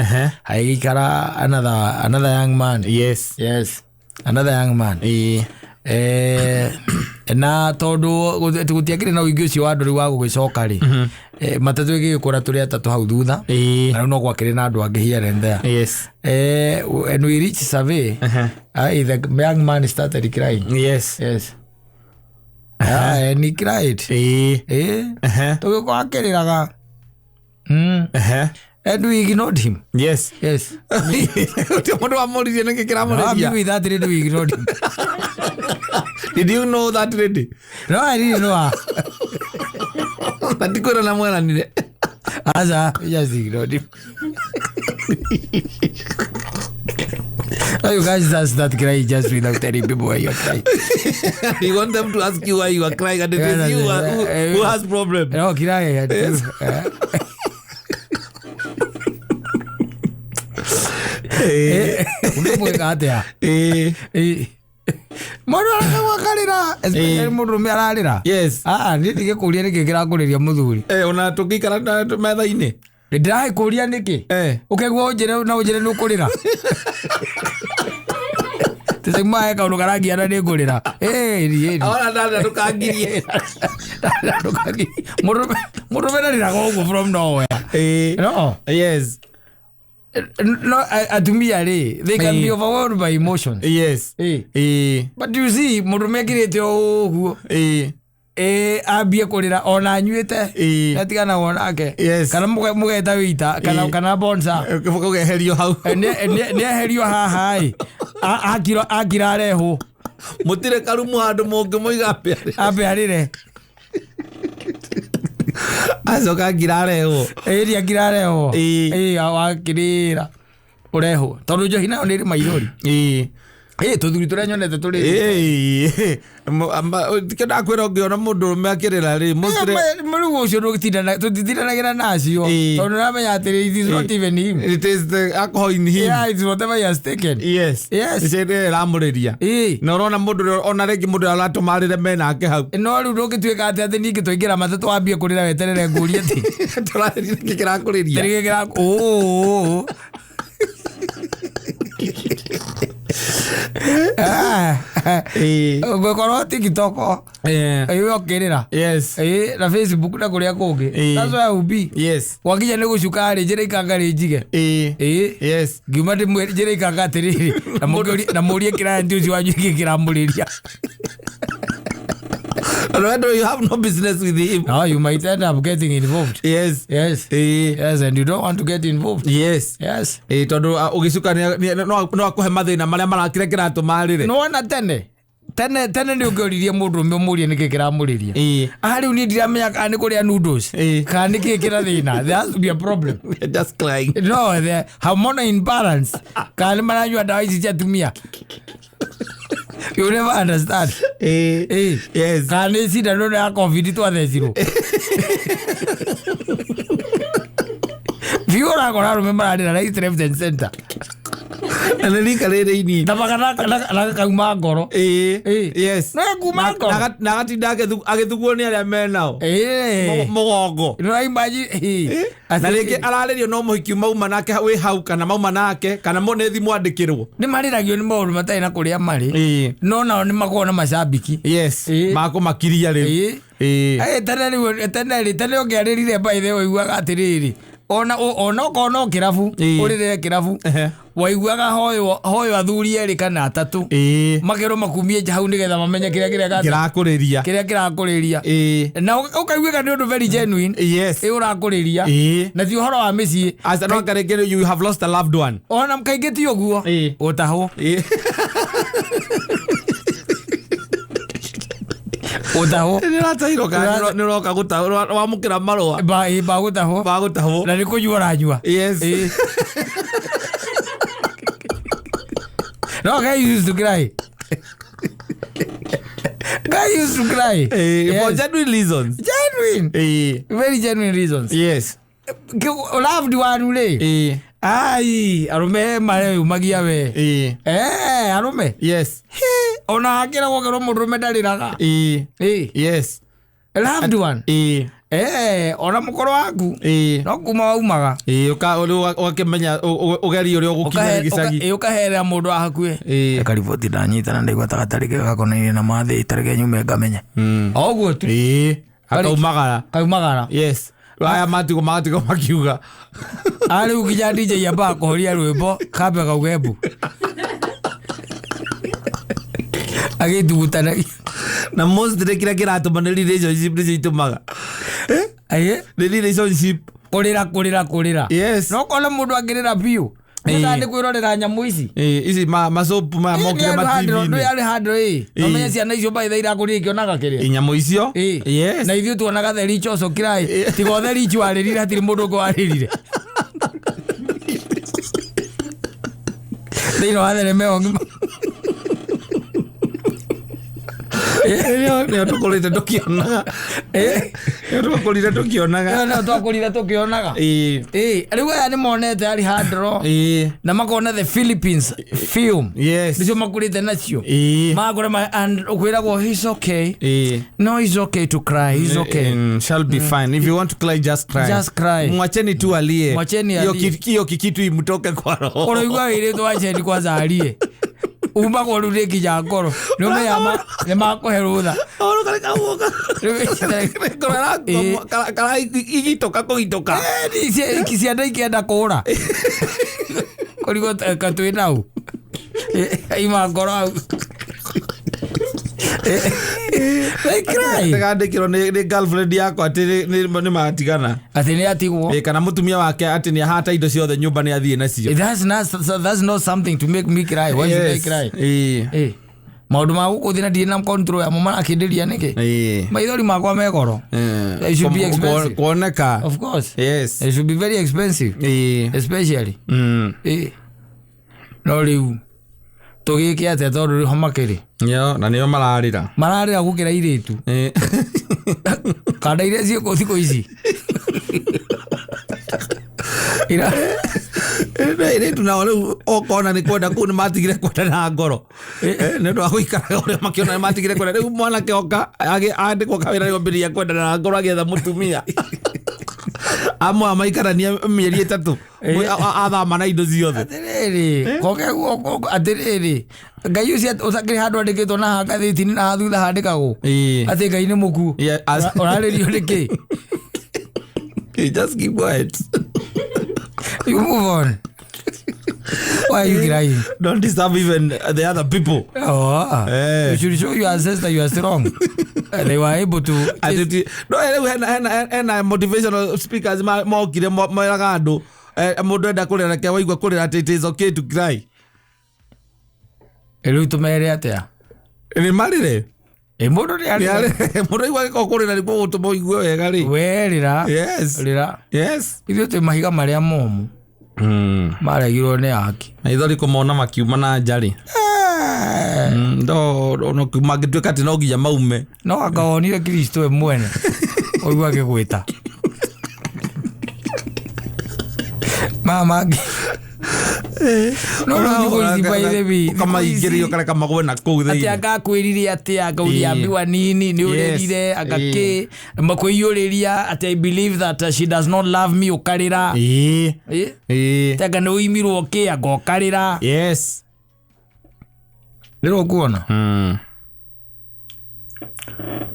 hagĩikara another young man. Yes, another young man. Na tondu gutiakire na uingĩ ũcio wa andũ rĩu wa gũgĩcoka rĩ matatũ ĩgĩkũra tũrĩ atatũ hau thutha na no gwakĩrĩ na andũ angĩ here and there. Yes. And we reached survey. The young man started crying. Yes. And he cried. Tũgĩkĩrĩraga. And we ignored him. Yes. Mũndũ wa mũririe nĩ kĩramũrĩria. We that lady we ignored him. Did you know that lady? No, I didn't know her. Tatikora na mwana nile. Asa, just ignored him. You guys just start crying just without telling people why you are crying. You want them to ask you why you are crying and it is you who has problem. No, crying. Unamweka atia. Mũndũ arakarĩra especially mũndũrũme ararĩra. Yes. Ndigĩkũria nĩkĩ kĩrakũrĩria mũthuri. Ona tũgĩikara metha-inĩ. Ndĩrakũria nĩkĩ? Ũkaigua ũnjĩre na ũnjĩre nĩ ũkũrĩra. Tũsema kaũndũ karangiana nĩ ngũrĩra. Ona ndanda ndũkangirie. Mũndũrũme ndarĩraga ũguo from nowhere. No. Yes. No, atumia rĩ, they can be overwhelmed by emotions. Yes. But you see, mũndũrũme akĩrĩte ũguo ambie kũrĩra ona anyuĩte atiganaga nake kana mũgeta wĩita kana bonsa ũgeherio hau nĩ eherio haha akira arehwo mũtirĩ karumu handũ mũngĩmũiga ambe arĩre acoka akira arehwo akira arehwo wakĩrĩra ũrehwo tondũ njohi nayo nĩ ĩrĩ maithori tũthuri tũrĩa nyonete tũrĩ kĩnda kwĩra ũngĩona mũndũrũme akĩrĩra rĩ mũrigo ũcio tũtitindanagĩra nacio tondũ nĩramenya atĩrĩ it is not even him. It is the alcohol in him. It's whatever he has taken. Yes. Ĩramũrĩria na ũrona mũndũ ona rĩngĩ mũndũ aratũmarĩre menake hau no rĩu ndũngĩtuĩka atĩ ningĩ twaingĩra matatũ wambie kũrĩra weterere ngũrie atĩ tũrarĩria nĩkĩ kĩrakũrĩria ũngĩkorwo TikTok ũkĩrĩra na Facebook na kũrĩa kũngĩ that's why will be gwakinya nĩ gũcuka rĩ njĩra ikanga rĩ njige ngiuma njĩra ikanga atĩrĩrĩ na mũrie client ũcio wanyu kĩramũrĩria. You have no business with him. No, you might end up getting involved. Yes, and you don't want to get involved. Yes. Tondu ugicuka no akuhe mathina maria marakire kiratũmarĩre. No ona tene nĩ ũngĩoririe mũndũrũme ũmũrie nĩkĩ kĩramũrĩria. Rĩu niĩ ndiramenya kana nĩ kũrĩa noodles kana nĩkĩ kĩrathĩna. There has to be a problem. You're just crying. No, the hormonal imbalance. Kana maranyua ndawa ici cia atumia. You never understand. Yes. Kana nĩ cindano ya COVID twathecirwo. Biũ ũrakora arũme mararĩra right left and center. Analika rere ini. Na magana kauma ngoro. Yes. Na kuma ngoro. Na gatinda agithuguo ni aria menao. Mugongo. No imagine. Na rĩngĩ ararĩrio no mũhiki mauma nake wĩ hau kana mauma nake kana mũnethi mwandĩkĩrwo. Nĩ marĩragio nĩ maũndũ matarĩ na kũrĩa marĩ. No nao nĩ makoragwo na macambiki. Yes. Makũmakiria rĩu. Tene ũngĩarĩrire by the way waiguaga atĩrĩrĩ. Ona ũkona kĩrabu ũrĩrĩre kĩrabu waiguaga hoyo athuri erĩ kana atatũ makerwo makumie nja hau nĩgetha mamenye kĩrĩa kĩrakũrĩria na ũkaiguĩka nĩ ũndũ very genuine ũrakũrĩria na ti ũhoro wa mĩciĩ you have lost a loved one ona kaingĩ ti ũguo ũtahwo Utaho. Nĩ roka gũtahwo wamũkĩra marũa. Bagũtahwo. Na nĩ kũnyua ũranyua. Yes. No, guy used to cry. For genuine reasons. Very genuine reasons. Yes. Loved one ule. Ai, arume mare umagia we. Arume. Yes. Ona akira gũkorwo mũndũrũme ndarĩraga. Yes. Loved one. Ona mũkoro waku. No kuma waumaga. Ũgakĩmenya ũgeria ũrĩa ũgũkinya gĩcagi. Ũkaherera mũndũ wa hakuhĩ. Kariboti ndanyitana ndaigua tagatari gakonainie na mathĩ itarĩ nyume ngamenya. Oguo tu. Kaumagara. Yes. Aya matigo makiuga. Ari ukija DJ yamba kũhoria rwĩmbo kambe kaugembu. Agĩthugutana na most kĩrĩa kĩratũma nĩ relationship nĩcio itũmaga nĩ relationship kũrĩra yes no kona mũndũ angĩrĩra biũ nĩ kwĩrorera nyamũ ici macopu maya mokire ma-TV-inĩ nĩ arĩ handũ no menye ciana icio baitha irakũrĩa ikĩonaga kĩrĩa nyamũ icio yes na ithuĩ tuonaga the rich also cry tiga the rich warĩrire hatirĩ mũndũ ũngĩ warĩrire thĩinĩ wa thenema ĩyo ng'ima nĩo tũkũrĩte tũkĩonaga rĩu aya nĩ monete arĩ handro na makona the Philippines film nĩcio makũrĩte nacio magũra and ũkwĩragwo he's okay no he's okay to cry he's okay shall be fine if you want to cry just cry mwacheni tu alie hiyo kikitu imtoke kwa roho ũroigua wĩrĩtwo wacheni kwanza alie uma kwa rureki ya ngoro nome yama ne makũhe rũtha kara igitoka kũgitoka ciana ikĩenda kũra kũrigo katwĩ nau ima ngoro au ndĩkandĩkĩrwo nĩ girlfriend yakwa atĩ nĩ matigana atĩ nĩ atigwo kana mũtumia wake atĩ nĩ ahata indo ciothe nyũmba nĩ athiĩ nacio. That's not something to make me cry. Why should I cry? Maũndũ ma gũkũthi na ndirĩ na control ya mama akĩndĩria nĩkĩ maithori makwa me goro. It should be expensive. Kuoneka. Of course. Yes. It should be very expensive. Especially. No rĩu tũgĩke atĩa tondũ homa kĩrĩ na nĩo mararĩra gũkĩra irĩtu kanda iria ciĩkwo thikũ ici irĩtu nao rĩu okona nĩ kwenda kũu nĩ matigire kwenda na ngoro nĩ ũndũ wa gũikaraga ũrĩa makĩona nĩ matigire kwenda rĩu mwanake oka andĩkwo kawĩra nĩambĩrĩria kwenda na ngoro agĩetha mũtumia amwe amaikarania mĩeri 3 athama na indo ciothe atĩrĩrĩ ngai ũcio ũtakĩrĩ handũ andĩkĩtwo na ngathĩti-inĩ na thutha handĩkagwo atĩ ngai nĩ mũkuũ ũrarĩrio nĩkĩ just keep quiet you move on. Why are you crying? Don't disturb even the other people. You should show your ancestors you are strong. They were able to. No, motivational speakers mokire moiraga andũ mũndũ enda kũrĩra ke waigua kũrĩra atĩ it is okay to cry. Rĩu tũmere atĩa? Nĩ marĩre. Mũndũ nĩ arĩre. Mũndũ aigua kũrĩra nĩguo gũtũma ũigue wega rĩ. We rĩra. Yes. Rĩra. Yes. Ithuĩ twĩ mahiga marĩa momũ. Maregirwo nĩ aki. Na ithori kũmona makiuma na njarĩ. Mangĩtuĩka atĩ no nginya maume. No anga wonire Kristo we mwene. Ũigua akĩgwĩta. Mama kama igerio kare kama gwena kuu thei ati akakwirire ati akauliambiwa nini ni urerire agaki makwiyuriria ati I believe that she does not love me ukarira tega no imirwo ki agokarira yes ndiro kuona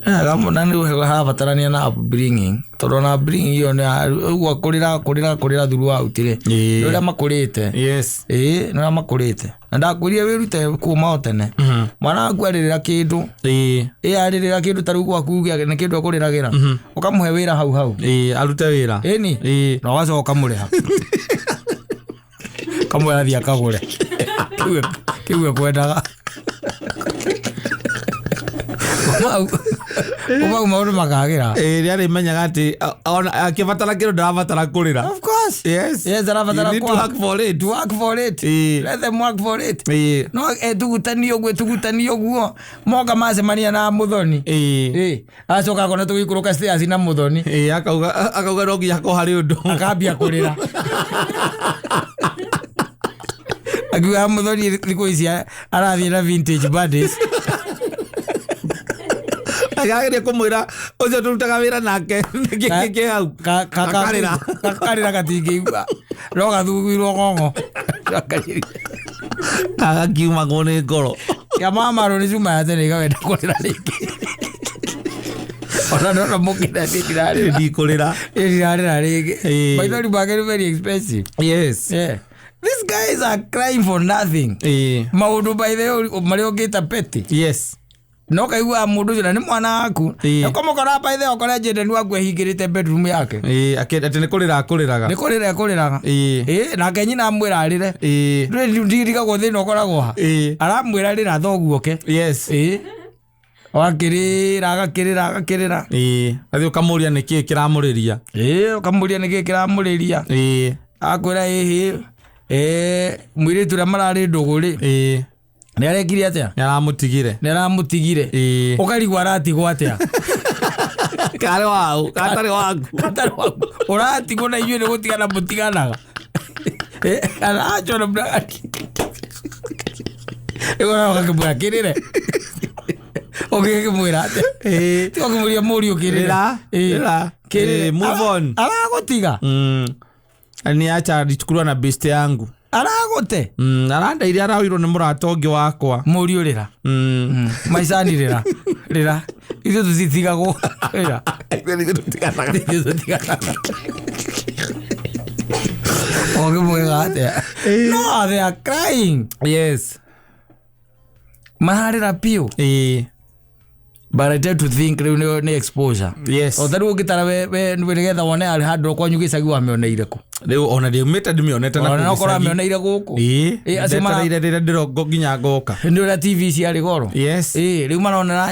kama nani habatarania na upbringing torona upbringing yo ni kurira thuru out ri ria makurite yes no makurite ndakuria wirute kuma otene mwana akwarira kindu aririra kindu taru gwakugia ni kindu akuriragira ukamuhe wira hau arute wira ni no wazo ukamuriha kamwe athia kagure kiwe kwendaga maundu makagira ria rimenyaga ati akibatara kindu ndarabatara kurira of course yes arabatara to work for it let them work for it no tugutanio guo moga macemania na muthoni acoka kona tugikuruka stairs na muthoni akauga no nginya ko hari undu akambia kurira akiwa muthoni thiko icia arathie na vintage buddies agageria kumwira ucio turutaga wira nake kike hau kakarira gatingĩigua no gathugirwo ngongo agakiuma ngone ngoro ya mama ro ni cuma yate ni gawenda kurira rĩngĩ ona no mukira ndikurira rĩngĩ maithori make ni very expensive yes these guys are crying for nothing maundu by the way mari ongita peti yes no kaigua mundu jira ni mwana waku ukamukora by the way okora jende ni waku ehingirite bedroom yake ati ni kuriraga na kenyi na mwira arire ndiriga go thina okoragwo ha aramwira rira thoguo ke yes wakirira athi ukamuria niki kiramuriria ukamuria niki kiramuriria akwira mwiri tura marari nduguri ni arekire atia ni aramutigire ukarigwa aratigwo atia katari waku uratigwo na inyuĩ nĩ gũtigana mũtiganaga arachona mnagati ũgakĩmwĩra kĩrĩre ũgĩkĩmwĩra atia ũkĩmũria mũriũ kĩrĩre move on aragũtiga ni acha ndichukurwa na best yangu aragote arandaire arawirwo ni murata ungi wakwa mũriũ rĩra maicani rĩra ithuĩ tũtitigagwo rĩra ũgĩmwĩra atĩa no they are crying yes mararĩra piũ but I tend to think rĩu nĩ exposure yes otharu ũngĩtara we nĩgetha wone arĩ handũ kwanyu gĩcagi wamĩoneire kũ rĩu ona ndĩumĩte ndĩmĩonete na ona ũkorwo amĩoneire gũkũ ndetereire rĩrĩa ndĩrongo nginya ngoka nĩ ũrĩa TV ciarĩ goro yes rĩu maronera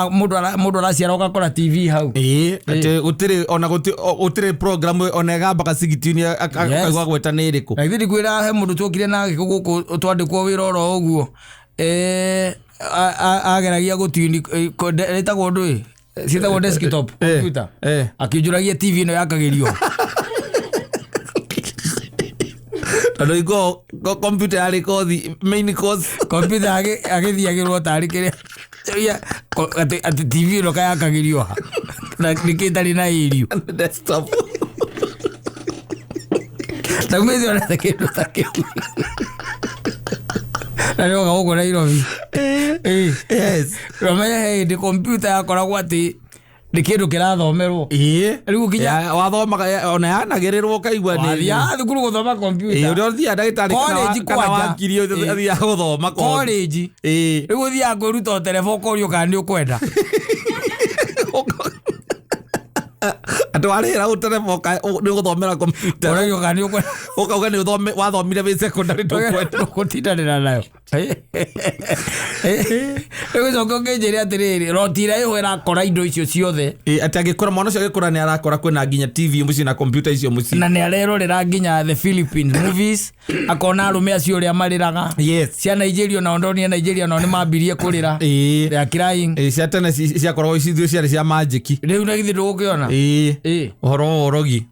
mũndũ araciara ũgakora TV hau atĩ gũtirĩ ona gũtirĩ program ona ĩgamba gacigiti-inĩ akaigua gweta nĩ ĩrĩkũ na ithuĩ ndikwĩra he mũndũ tuokire na gĩkũ gũkũ twandĩkwo wĩra oro ũguo ageragia gũtuni ĩtagwo ũndũ ciĩtagwo desktop computer akĩnjũragia TV ĩno yakagĩrio tondũ iko computer yarĩ kothi main course computer agĩthiagĩrwo tarĩ kĩrĩa atĩ TV ĩno kayakagĩrio ha na nĩkĩ ĩtarĩ na irio desktop na umĩthi ona kĩndũ ta kĩu na nĩ oga gũkũ Nairobi yes ramenya hĩndĩ computer yakoragwo atĩ nĩ kĩndũ kĩrathomerwo rĩu kinya wathomaga ona yanagĩrĩrwo kaigua nĩ thukuru gũthoma computer ũrĩa ũthiaga ndagĩtarĩ kana wakirio ũthiaga gũthoma college rĩu ũthiaga kwĩruta ũtereba ũkorio kana nĩ ũkwenda andũ arĩra ũtereba nĩ ũgũthomera computer ũrario kana nĩ ũkwenda ũkauga nĩ wathomire wĩ secondary ndũgũtindanĩra nayo rĩgũcoka ũkĩnjĩre atĩrĩrĩ rotira ĩho ĩrakora indo icio ciothe atĩ angĩkora mwana ũcio agĩkora nĩ arakora kwĩna nginya TV mũciĩ na computer icio mũciĩ na nĩ arerorera nginya the Philippines movies akona arũme acio ũrĩa marĩraga cia Nigeria na ondonia Nigeria nao nĩ mambirie kũrĩra they are crying cia tene ciakoragwo ithuĩ ciarĩ cia magic rĩu na githĩ ndũgũkĩona ũhoro wa ũrogi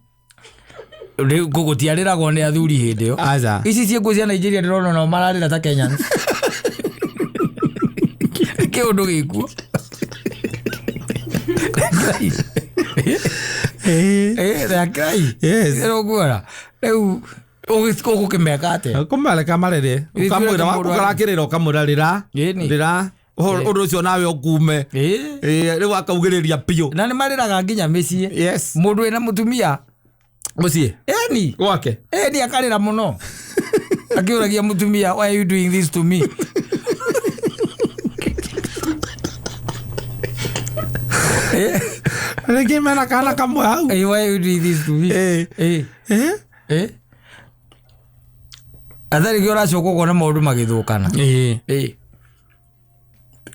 gũtiarĩragwo nĩ athuri hĩndĩ ĩyo. Aca. Ici ciĩko cia Nigeria ndĩrona nao mararĩra ta Kenyans. Kĩũndũ gĩkuo. Rekai. Yes. Rĩu rĩu ũgũkĩmeka atĩa? Kũmareka marere. Ũkamwĩra ũkarakĩrĩra ũkamwĩra rĩra. Ũndũ ũcio nawe ũkume. Rĩu akaugĩrĩria piũ. Na nĩ marĩraga nginya mĩciĩ. Yes. Mũndũ wĩna mũtumia mũciĩ. Eni. Gwake. Eni akarĩra mũno. Akĩũragia mũtumia, why are you doing this to me? Rĩngĩ mena kana kamwe hau. Why are you doing this to me? Atharĩ kĩ ũracoka kuona maũndũ magĩthũkana.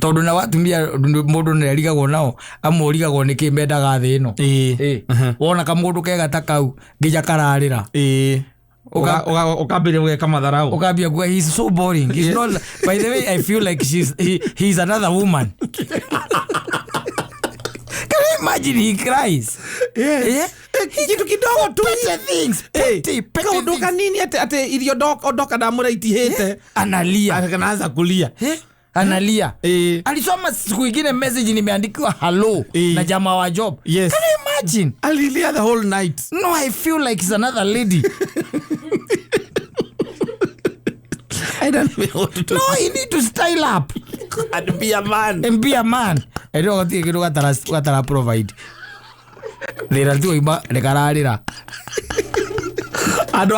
Tondũ na watumia mũndũ nĩ arigagwo nao amũrigagwo nĩkĩ mendaga thĩ ĩno. Wona kamũndũ kega ta kau nginya kararĩra. Ukambĩrĩria gwĩka matharaũ. Ukambia kuga he's so boring. He's not, by the way, I feel like he's another woman. Can you imagine he cries? Kitu kidogo tu. Petty things. Petty kaũndũ kanini ate irio ndoka ndamũra itihĩte. Analia. Anaanza kulia. Analia. Alisoma siku ingine message nimeandikiwa hello na jamaa wa job. Yes. Can you imagine? Alilia the whole night. No, I feel like he's another lady. I don't know what to do. No, you need to style up and be a man. And be a man. I don't want to gatara provide. Thĩra tu ima nĩkararĩra. Andũ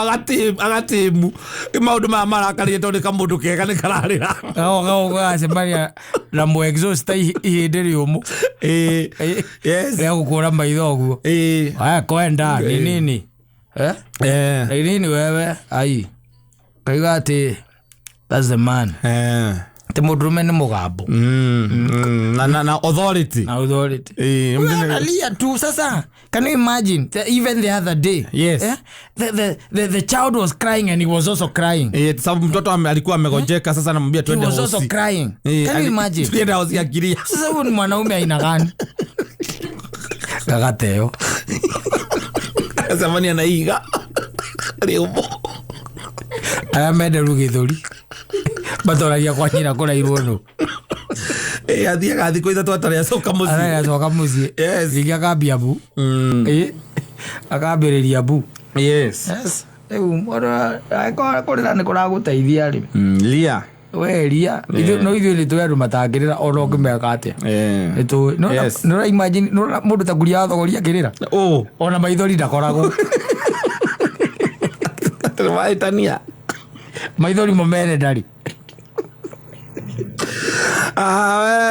agatimu maũndũ maya marakarĩte tondũ kamũndũ kega nĩ kararĩra. Gacemania na mũexhaust ihĩndĩ rĩũmũ. Yes. Rĩa gũkũra maitho ũguo. Aya kwenda nĩ nini. Nĩ nini wewe. Ai. Kaiga atĩ that's the man. Te mũndũrũme nĩ mũgambo. Na authority. Na authority. Analia tu sasa. Can you imagine? Even the other day. Yes. The child was crying and he was also crying. Sababu mtoto alikuwa amegonjeka sasa namwambia twende hosi. He was also crying. Can you imagine? Twende hosi akilia. Sasa huyu ni mwanaume aina gani? Gagateo. Zamani anaiga. Leo. Aramende rugithuri. Batoragia kwa nyina kũrairwo nũ. Athiaga thikũ ithatũ atarĩ acoka mũciĩ. Aracoka mũciĩ. Yes. Rĩngĩ akambia bu. Akambĩrĩria bu. Yes. Rĩu mũndũ kũrĩra nĩ kũragũteithia rĩ. Lia. We ria. No ithuĩ nĩ tũĩ andũ matangĩrĩra ona ũngĩmeka atĩa. Nĩ tũĩ. No imagine mũndũ ta Kuria wa Thogori akĩrĩra. Ona maithori ndakoragwo. Tũmaĩtania. Maithori mo mene ndarĩ.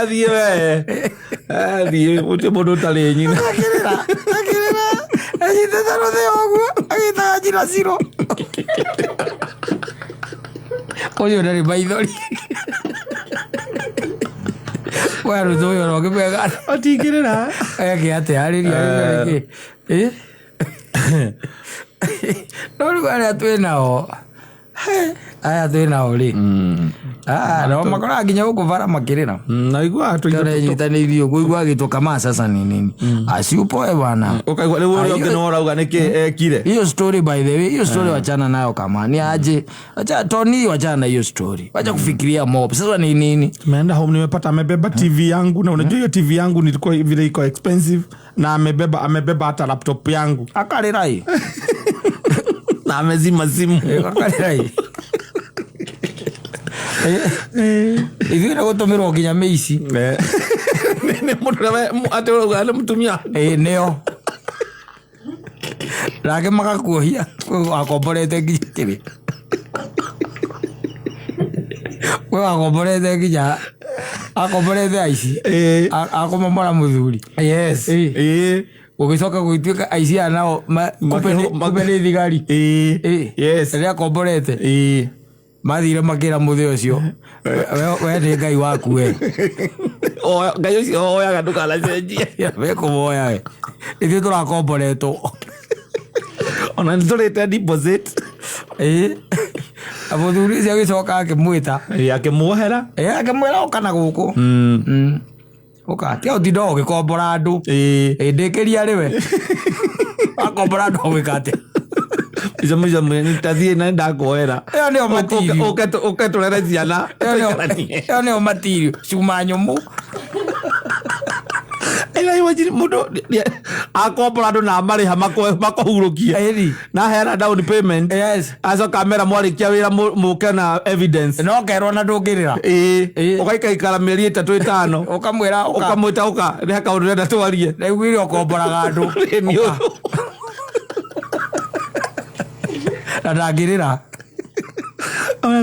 Thiĩ we. Thiĩ ũtĩ mũndũ ũtarĩ nyina. Akĩrĩra. Anyitĩte rũthĩ ũguo. Agĩtaga njĩra ciro. Ũyũ ndarĩ maithori. We rũthĩ ũyũ ona ũngĩmwega. Atingĩrĩra. Eke atĩa arĩria rĩngĩ. No rĩu arĩa twĩ nao. Aya twĩ nao rĩ. No makoraga nginya gũkũ bara makĩrĩra. Na iguaga tũnyitanĩirie ũguo igua agĩtũkama sasa nini. Asiupoe bwana. Ukaigua rĩu ũrĩa ũngĩ no ũrauga nĩkĩ ekire. Hiyo story by the way, hiyo story wachana nayo kama ni aje. Acha Tony wachana na hiyo story. Wacha kufikiria mob. Sasa ni nini? Tumeenda home nimepata amebeba TV yangu na unajua hiyo TV yangu nilikuwa vile iko expensive na amebeba hata laptop yangu. Akalirai. Na amezima simu. Akalirai. Ithuĩ nĩ gũtũmĩrwo nginya mĩici. Nĩ mũndũ atĩ ũrauga nĩ mũtumia. Nĩo. Nake magakuohia akomborete nginya kĩrĩ. We akomborete nginya akomborete aici. Akomomora mũthuri. Yes. Ũgĩcoka gũituĩka aici aya nao kupe nĩ thigari. Yes. Rĩrĩa akomborete. Mathire makĩra mũthĩ ũcio. We nĩ Ngai waku we. Ngai ũcio oyaga ndũkanacenjie. We kũmoya we. Ithuĩ tũrakomboretwo. Ona nĩtũrĩte deposit. Mũthuri ũcio agĩcoka akĩmwĩta. Akĩmuohera. Akĩmwĩra ũka na gũkũ. Ũka tiga ũtinda ũgĩkombora andũ. Ndĩkĩria rĩ we. Akombora andũ ũgĩka atĩa. Jamu nitathie na ndakoera. Ndio material. Uketulera ciana. Ndio material. Cuma nyumu. Ela imagine mudo akombora andu na mariha makohurukia na hera down payment. Yes. Aso kamera mwarikia wira muke na evidence. No kerwo na ndungirira. Ukaikara mieri 3-5 ukamwira ukamwita uka ni haka undu renda twarie. Na igwire ukomboraga andu. Na ndangirira.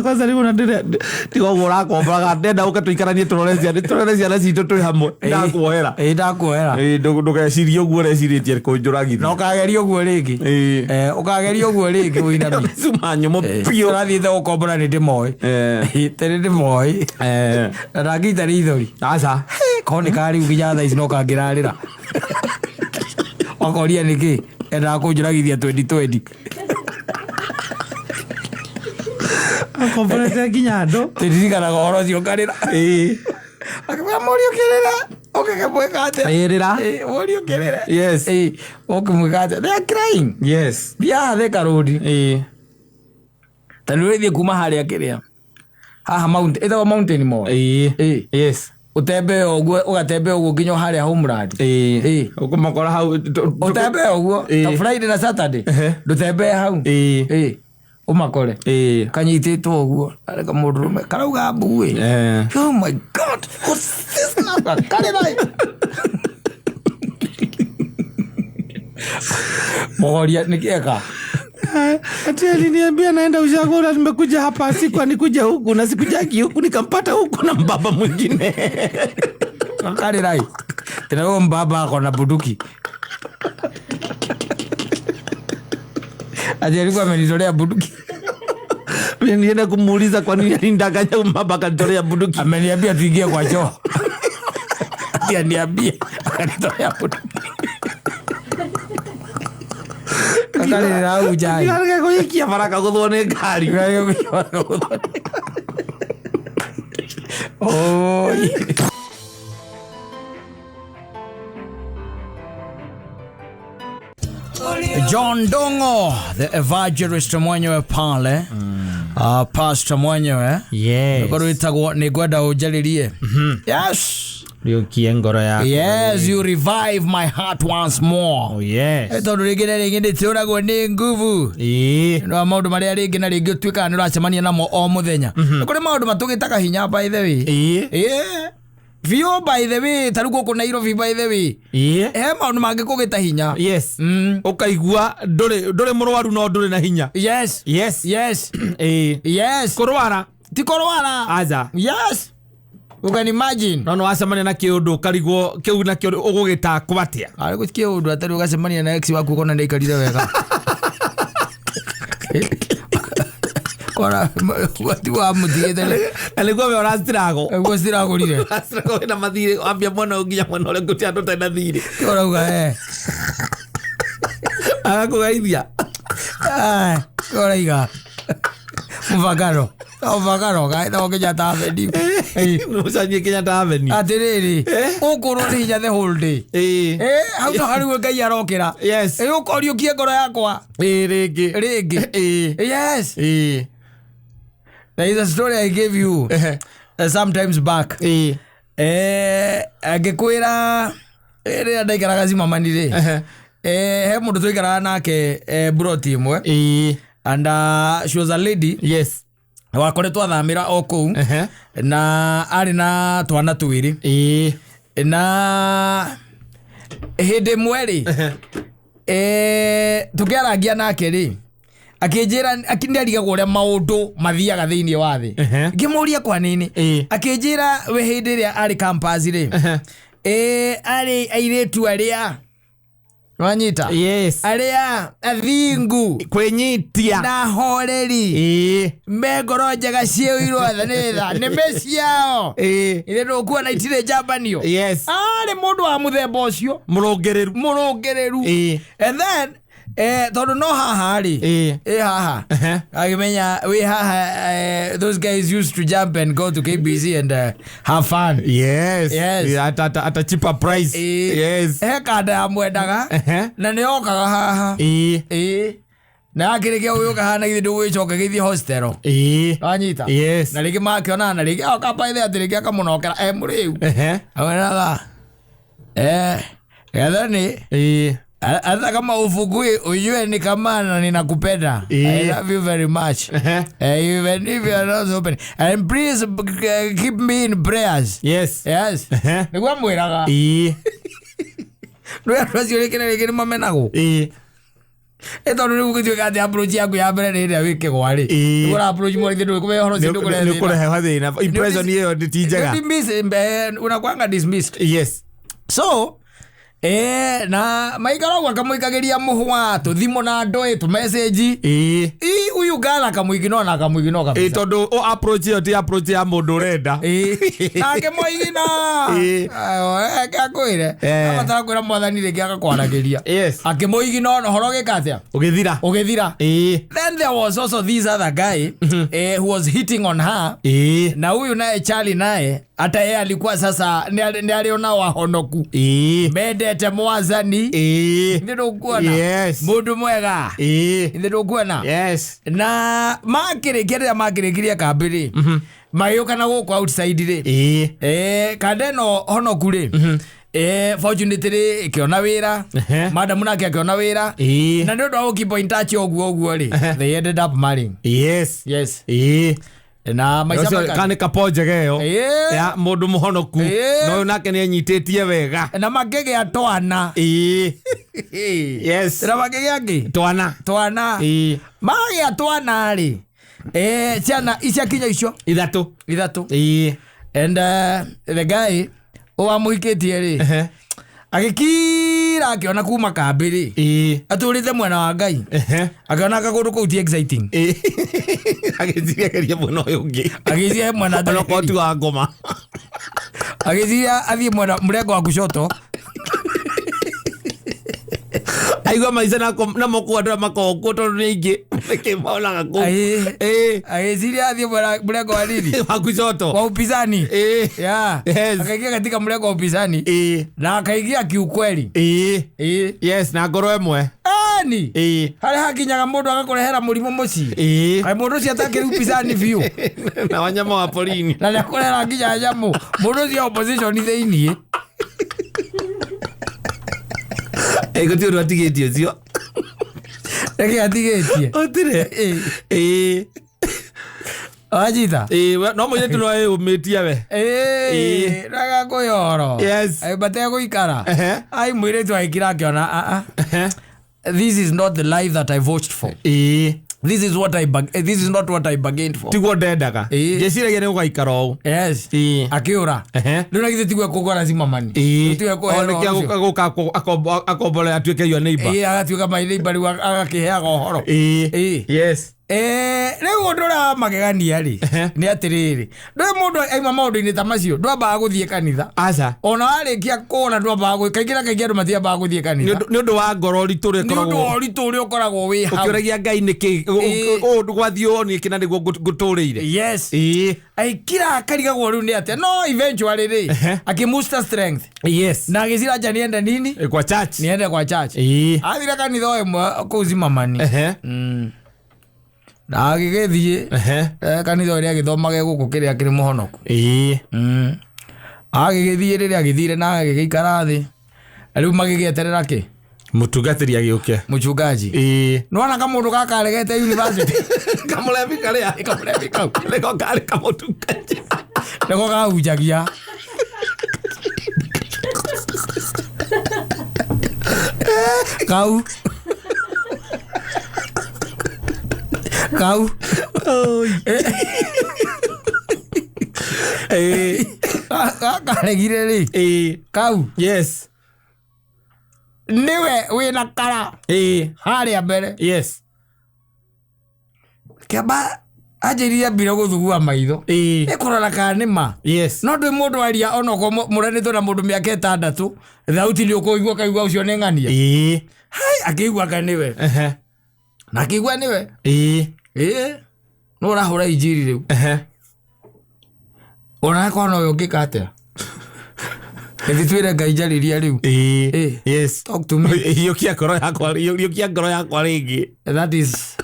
Kwanza niko ndire tiko gora komboraga ndenda uka tuikaranie turorezia na cito turi hamwe ndakuohera ndakuohera ndugecirie uguo reciritie kunjuragithia no kageria uguo ringi ukageria uguo ringi uinami cuma nyumu pio rathi the ukombora ni ndimoi tiri ndimoi na ndangita rithori aca koni kari uginya tha ici no kangirarira okoria niki enda kunjuragithia 2020 komporete kinyando tiririkanaga ũhoro ũcio ngarĩra akĩmwĩra mũriũ kĩrĩra ũkĩmwĩka atĩa rĩra mũriũ kĩrĩra yes ũkĩmwĩka atĩa they are crying yes biaha Thika Road ta nĩũrĩthiĩ kuma harĩa kĩrĩa haha mountain ĩtagwo mountain mall yes utembe ũguo ũgatembe ũguo nginya harĩa Homeland ũkũmakora hau utembe ũguo ta Friday na Saturday ndũtembe hau umakore kanyititwo uguo areka mundurume karauga mbuĩ oh my god what's this number kare moria nikieka ati aliniambia naenda ushagora nimekuja hapa siku nikuja huku na sikujaki huku nikampata huku na mbaba mwingine kare rai tena mbaba akona bunduki alikuwa amenitolea bunduki. Nienda kumuuliza kwa nini alindanganya mbaba akanitolea bunduki. Ameniambia tuingie kwa choo. Niambia akanitolea bunduki. Kakale na ujai. Ngarega kuikia baraka guthone ngari. Oh. John Dongo, the evangelist mwenyewe pale, pastor mwenyewe. Yes. Ngoro itagwo ni gwenda unjaririe. Yes. Riokie ngoro yako. Yes, you revive my heart once more. Oh yes. Tondu ringi ndituragwo ni nguvu. No maundu maria ringi na ringi twika ni racemania namo o muthenya. Kuri maundu matugitaga hinya by the way. Vio by the way taruko kuna Nairobi by the way maundu mangikugita hinya. Yes. Ukaigua nduri murwaru no nduri na hinya. Yes. Yes. Yes. Yes. Kurwara ti kurwara aza. Yes. You can imagine. No wacemania na kiundu karigwo kiu na kiundu ugugita kubatia. Ari gutikie undu atari ugacemania na ex waku kona ndaikarire wega. Kora wati wa mutigethele alikuwa ameorastirago alikuwa stirago lile astirago na mathire ambia mwana unginya mwana ule ngutia ndo tena thire kora uga akakugaithia kora iga mvagaro gaita okeja taveni musanye kenya taveni atiriri ukuru ni hinya the whole day hau no hari ngai arokira yes ukorio kie ngoro yakwa ringi yes there is a story I gave you sometimes back agikwira ria ndaikaraga cimamanire he mundu tuikaraga nake broti imwe and she was a lady yes wakoretwo athamira o kou na ari na twana twiri na hindi mweri tukiaragia nake ri akinjira akinderigagwo uria maundu mathiaga thiini wa thi ngimuria kwa nini akinjira we hindi ria ari campus ri ari airetu aria wanyita yes aria athingu kwenyitia na horeri mbegoro njega ciuirwo thanitha nĩ meciao ile ndokuwa na itire jambanio yes ari mundu wa muthemba ucio murungereru and then tondu no haha ri haha agimenya we haha those guys used to jump and go to KBC and have fun yes at a cheaper price yes he kada ya mwendaga na nĩ okaga haha na akirikia uyu kahana githi ndugwicoka githi hostel anyita na rigi makiona na rigi akapa ithe atirigi akamunokera muriu awena gathani hata kama ufugui ujue ni Kamana ninakupenda. I love you very much. Even if you are not open. And please keep me in prayers. Yes. Nikuwa mwiraga. Nwe arwasi ulikene mamenago. Eto nuri kutio kati approach yaku ya mbere ni wike gwari. Ngora approach mo rithu kume horo sindu kule. Ni kule hewa thina. Impression hiyo nditijaga. Unakwanga dismissed. Yes. So na maikaro akamuikagiria muhwa tuthimo na ndoi tu message uyu gala kamuigino na kamuigino kabisa tondu o approach yo ti approach ya mundu renda ake moigino akakwire amatara kwira mwathani ringi agakwaragiria ake moigino no horo gikatia ugithira then there was also this other guy who was hitting on her na huyu naye Charlie naye hata yeye alikuwa sasa ni aliona wahonoku mendete mwazani ndio kuona mundu mwega ndio kuona na makirikiria kambiri mayuka na guko outside ri kadeno honoku ri fortunately ikiona wira madam nake akiona wira na ndio ndo keep in touch oguo ri they ended up marrying na maisha kane kapoje geyo ya mundu muhonoku no nake ni anyitetie wega na magege atwana na magege agi twana magi atwana ri ciana icia kinya icio ithatu and the guy amuhikitie ri agikira akiona kuma kambiri aturite mwena wa Ngai akiona kaguru kuu ti exciting agiciria keria mwena uyu ungi agiciria mwena tu wa ngoma agiciria athie mwena mrengo wa kushoto aigua maica na moko andå makoko tondå nä ingä kä maonaga kå agiciria athie mrengo wa nini wa kushoto wa upinzani akaigia katika mrengo wa upinzani na akaigia kiukweli na ngoro ĩmwe harä hakinyaga må ndå agakårehera må rimå må ciä kaä må ndå cio atakä rä upinzani biå na wanyama wa porini na nä akårehera nginya nyamå må ndå cio opposition thä-iniä gå tä å ndå atigä tie å cio reke atigä tie å tirä wajita no må irä no ä å mä tia we raga kå yoro bategå ikara ai mwä rä tu aikira akiona this is not the life that I voted for this is not what I bargained for tiguo ndendaga ngeciragia nä gå gaikara å akä å ra rä u nagithe tigue kå gora cimamani gå ka akomborera atuä ke io neighbor agatuä ka my neighbor rä u agakä heaga å horo rä u å ndå å rä a magegania rä nä atä rä rä ndå må ndå aima maå ndå-inä ta macio ndwambaga gå thiä kanitha ona warä kia kåna ndwambaga kaingä na kaingä andå matiambaga gå thiä kanitha nä å ndå wa ngoro ritå rä å rä å koragwo wä hau å kä oragia Ngai nä kä gwathiä onä kä na nä guo ngå tå rä ire aikira akarigagwo rä u nä atä no eventually rä akä muster strength na agä cira nja nä ende nini nä ende kwa church athire kanitha o ĩmwe kũu Zimmerman na agä gä thiä kanitha å rä a gä thomage gå kå kä rä a kä rä må honoku agä gä thiä rä rä agä thire na agä gä ikara thä rä u magä gä eterera kä må tungatä ri agä å ke mũchungaji nwana kamå ndå gakaregete university kamå rebi karä a nä ko karä kamå tungaji nä ko kahunjagia kau gakaregire rä kau niwe wina kara harä a mbere kiamba anjärire mbire gå thugua maitho ä kå rora kana nä ma no ndå må ndå aria onako må ranä na må ndå mä aka ĩtandatå thauti nä å kå igua kaigua å cio nä ng'ania akä igua ka nä we na akä igua nä we no å rahå ra injiri rä u ona kona å yå ngä ka atä Evitwira gaijariria riu. Yes. Talk to me. Yokia ngoro yakwa ringi. That is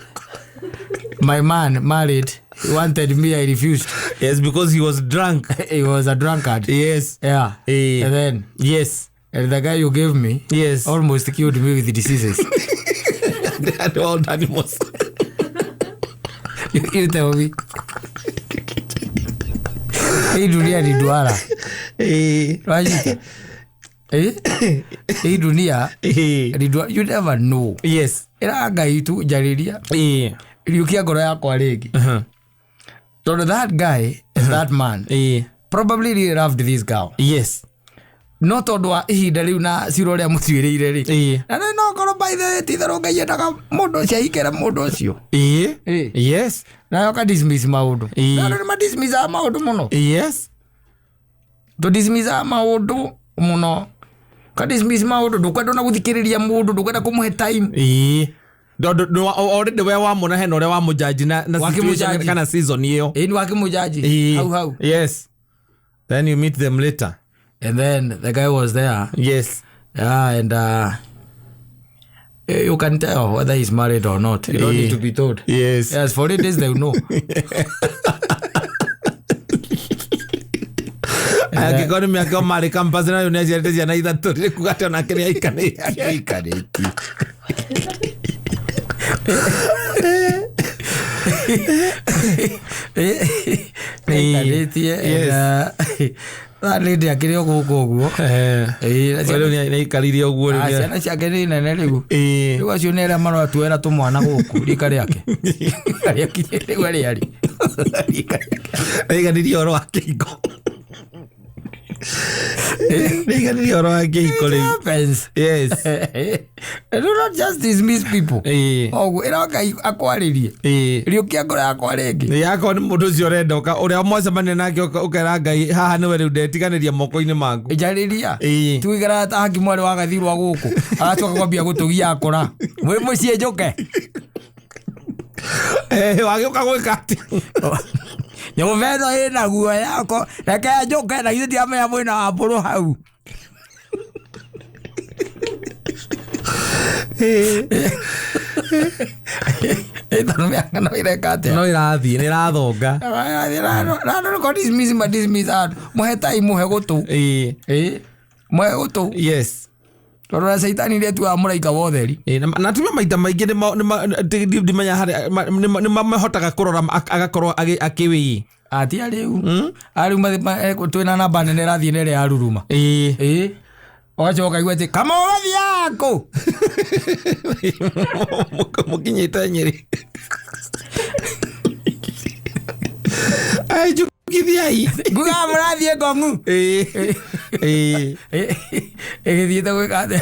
my man married. He wanted me, I refused. Yes, because he was drunk. He was a drunkard. Yes. Yeah. And then yes. And the guy you gave me, yes, almost killed me with diseases. They had all animals. You tell me. Hii dunia ni duara. Wajita. Hii dunia ni duara. You never know. Yes. Ira ngai tu jariria. Iliukia ngoro yakwa ringi. So that guy, that man, probably really loved this girl. Yes. No tondu wa ihinda riu na ciro ria mutuiriire ri. Na no ngoro by the tithero ngai endaga mundu cia ikera mundu ucio. Yes. Na yoka dismiss maundu. Na no ma dismiss maundu muno. Yes. To dismiss maundu muno. Ka dismiss maundu ndukwenda na guthikiriria mundu ndukwenda kumuhe time. Already we wa mona heno ore wa mujaji na situation kana season hiyo. Ni wakimujaji. How. Yes. Then you meet them later. And then the guy was there. Yes. Yeah, and you can tell whether he's married or not. You don't need to be told. Yes. Yes, for 8 days they will know. Akikoni miaka mari kampasi na yone zirete zina ithatũ rĩ kugate na kene aikanĩti. Lady akiri oguo uguo ni ikaririe uguo ri ciana ciake ni nene riu riu acio ni aria maratuera tumwana guku rika riake riu ari riganirie oro wa kĩhingo riganirie oro wa kĩhingo riu. Yes. Do not just dismiss people. Oguo ira Ngai akwaririe riukia ngoro yakwa ringi yakwa ni mundu ucio urenda uria mwacemania nake ukera Ngai haha niwe riu ndetiganiria moko-ini maku ijariria tuigara ta haki mwari wa gathirwa guku agacoka kwambia gutugia akora mwi mucie njuke wagiuka gwika ati nyovetho ina guo yako reke njuke na ithuĩ ndiamenya mwĩna wa mbũrũ hau. No irekate no irathi ni rathonga no ko dismiss ma dismiss muhe time muhe gutu muhe gutu. Yes. Toro saitani ile tu amuraika wotheri na tumia maita maingi ni manya hari ni mahotaga kurora agakorwo akiwi ati ariu ariu twina namba nene rathi nere aruruma ogacoka igwete kama wathi yako mukinyite Nyeri ai jukithiai nguga murathie ngongu egithiete gwikate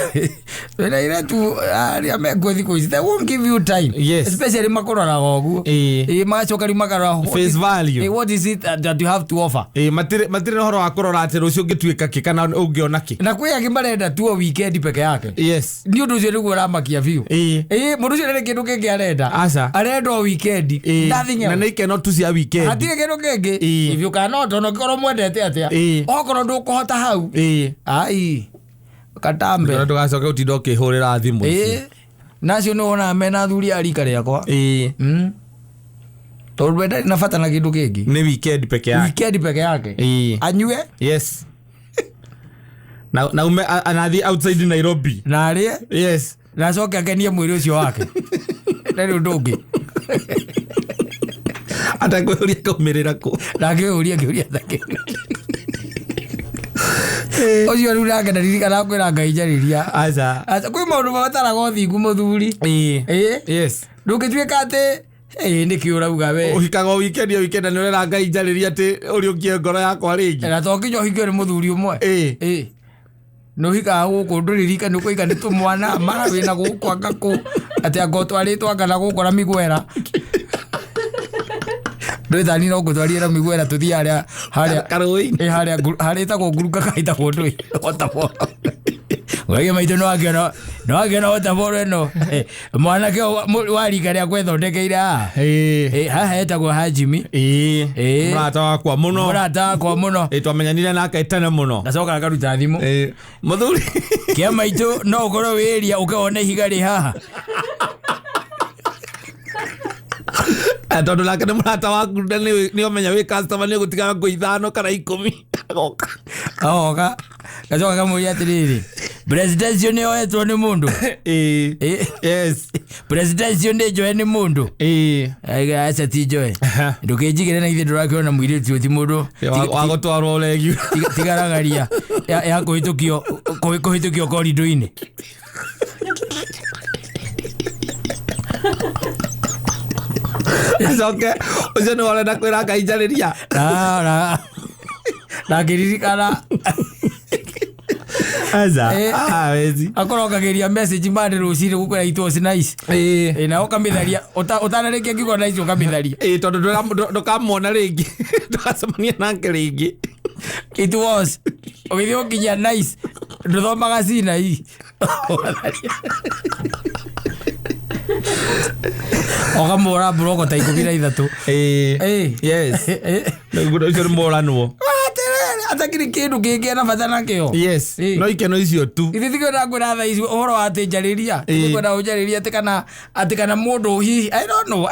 twina ile tu aria mekuo thiku ici they won't give you time. Yes. Especially makorora gogu magacoka riu makarora face value. What is it that you have to offer? Matire horo wa kurora ati rucio ngituika ki kana ungiona ki na kwi angi marenda tu weekend peke yake. Yes. Ni undu ucio niguo ramakia view mundu ucio nĩ kindu kingi arenda arenda weekend nothing else na nĩ ikeno tu cia weekend atire kindu kingi if you cannot ono koro mwendete atia okoro ndukuhota hau ai katambe ndo gacoke utindo ukihurira thimu nacio no ona mena thuri arika riakwa tondu wenda na bata na kindu kingi ni weekend peke yake anyue. Yes. na ume anathi outside Nairobi na arie. Yes. na coke akenie mwiri ucio wake nari undu ungi atakwĩũria kaumirira ku ngĩũria thake ucio riu nake ndaririkana kwĩra Ngai njariria aca kwĩ maũndũ mabataraga ũthingu mũthuri. Yes. Ndũngĩtuĩka atĩ nĩkĩ ũrauga we ũhikaga weekend nĩ ũrera Ngai njariria atĩ ũriũkie ngoro yakwa rĩngĩ na to nginya ũhikio nĩ mũthuri ũmwe no hikaga gũkũ ndũririka nĩ kũiga nĩ tũmwana mara wĩna gũkũ anga kũ atĩ anga ũtwarĩtwo anga na gũkora mĩgwera ndwĩthani no ngũtwarie na mĩgwera tũthiĩ harĩa karũĩ harĩa ĩtagwo nguruka kaitagwo ndũĩ Wage maitũ no akĩona waterfall ĩno mwanake warika rĩa kwethondekeire haha etagwo Hajimi mũrata wakwa mũno twamenyanire nake tene mũno gacoka akaruta thimũ mũthuri kĩa maitũ no ũkorwo wĩria ũkawona ihiga rĩ haha tondũ nake nĩ mũrata waku nĩ ũmenya wĩ customer nĩ gũtigaga ngũ 5 kana 10 agoka gacoka kamũria atĩrĩrĩ presidential nĩ yoetwo nĩ mũndũ yes presidential nĩ njoe nĩ mũndũ aca ti njoe ndũkĩnjigĩre na ithe ndũrakĩona mũirĩtu ũyũ ti mũndũ wa gũtwarwo ũregio tigaragaria ya kũhĩtũkio koridũ-inĩ acoke ũcio nĩ wona kwĩra Ngai njarĩria na ngĩririkana akorokagĩria message mande rũcinĩ gũkwĩra it was nice na ũkamĩtharia ũtanarĩkia kiugo nice ũkamĩtharia tondũ ndũkamwona rĩngĩ ndũgacemania nake rĩngĩ it was ũgĩthiĩ ũkinyia nice ndũthomaga cinai okamũra buroko ta 13 yes ũcio nĩ mũranwo atakĩrĩ kĩndũ kĩngĩ na bata nakĩo yes no ikeno icio tu ithikwenda ngwĩra thaa ici ũhoro wa atĩ njarĩria ithikwenda ũnjarĩria atĩ kana mũndũ hihi I don't know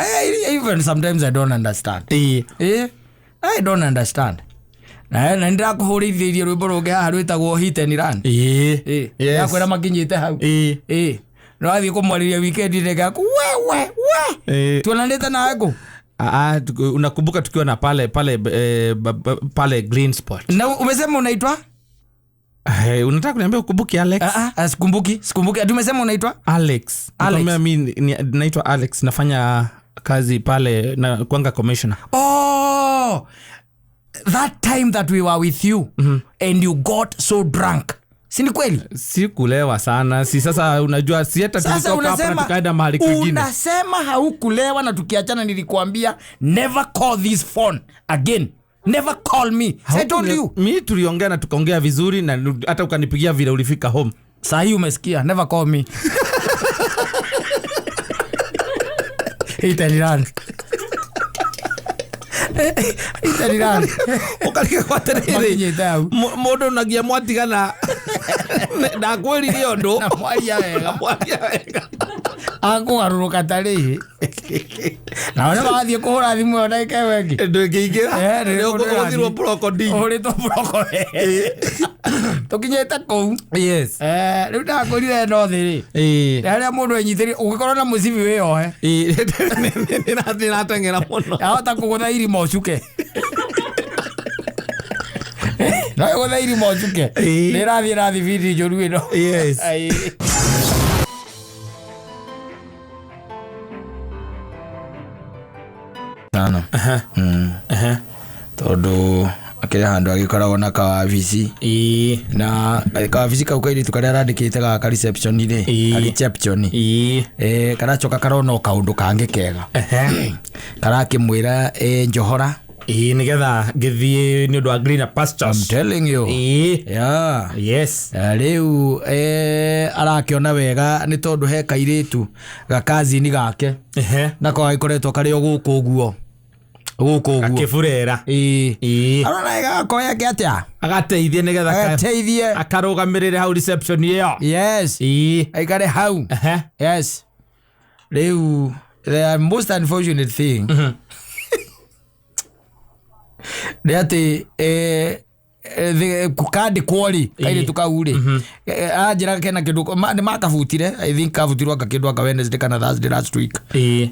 even sometimes I don't understand I don't understand na nĩndĩrakũhũrĩithĩirie rwĩmbo rũngĩ haha rwĩtagwo hit and run yakwĩra makinyĩte hau no athiĩ kũmwarĩria weekend nĩgaku we tuonanĩte nawe kũ unakumbuka tukiwa na pale Green Spot na umesema unaitwa unataka kuniambia ukumbuki Alex sikumbuki ati umesema unaitwa Alex mimi naitwa Alex nafanya kazi pale na kwanga commissioner that time that we were with you and you got so drunk sini kweli sikulewa sana sasa unajua si hata tulitoka hapa na tukaenda mahali kwingine unasema haukulewa na tukiachana nilikuambia never call this phone again never call me I told you mimi tuliongea na tukaongea vizuri na hata ukanipigia vile ulifika home saa hii umesikia never call me Italian ukarike kwa terere mũndũ nagia mwatigana na kwĩrire ũndũ na mwaria wega akũgarũrũka tarĩ na wona wathiĩ kũhũra thimũ ĩyo ndagĩka ĩyo ĩngĩ ndũngĩingĩra ũgũthirwo brokodi ũhũrĩtwo broko tũkinyĩte kũu rĩu ndakwĩrire no thĩ rĩ harĩa mũndũ enyitĩrie ũngĩkorwo na mũcibi wĩyohe nĩrateng'era mũno ahota kũgũtha irima ũcuke no ĩgũtha irima ũcuke nĩrathiĩ bindi njũru ĩno sana tondũ akĩrĩ handũ agĩkoragwo na kawabici na kawabici kau kairĩtu karĩa arandĩkĩte gaka reception karacoka karona o kaũndũ kangĩ kega karakĩmwĩra njohora nĩgetha ngĩthiĩ nĩ ũndũ wa greener pastures I'm telling you yes rĩu arakĩona wega nĩ tondũ he kairĩtu gakazini gake nako gagĩkoretwo karĩ o gũkũ ũguo akĩburera arona gakoya atĩa agateithie nĩgetha akarũgamĩrĩre hau reception ĩyo aikare hau rĩu the most unfortunate thing nĩ atĩ kukandi kwori kairĩtu kau rĩ anjĩra kena kĩndũ nĩmakabutire I think kabutirwo aka kĩndũ aka Wednesday kana Thursday last week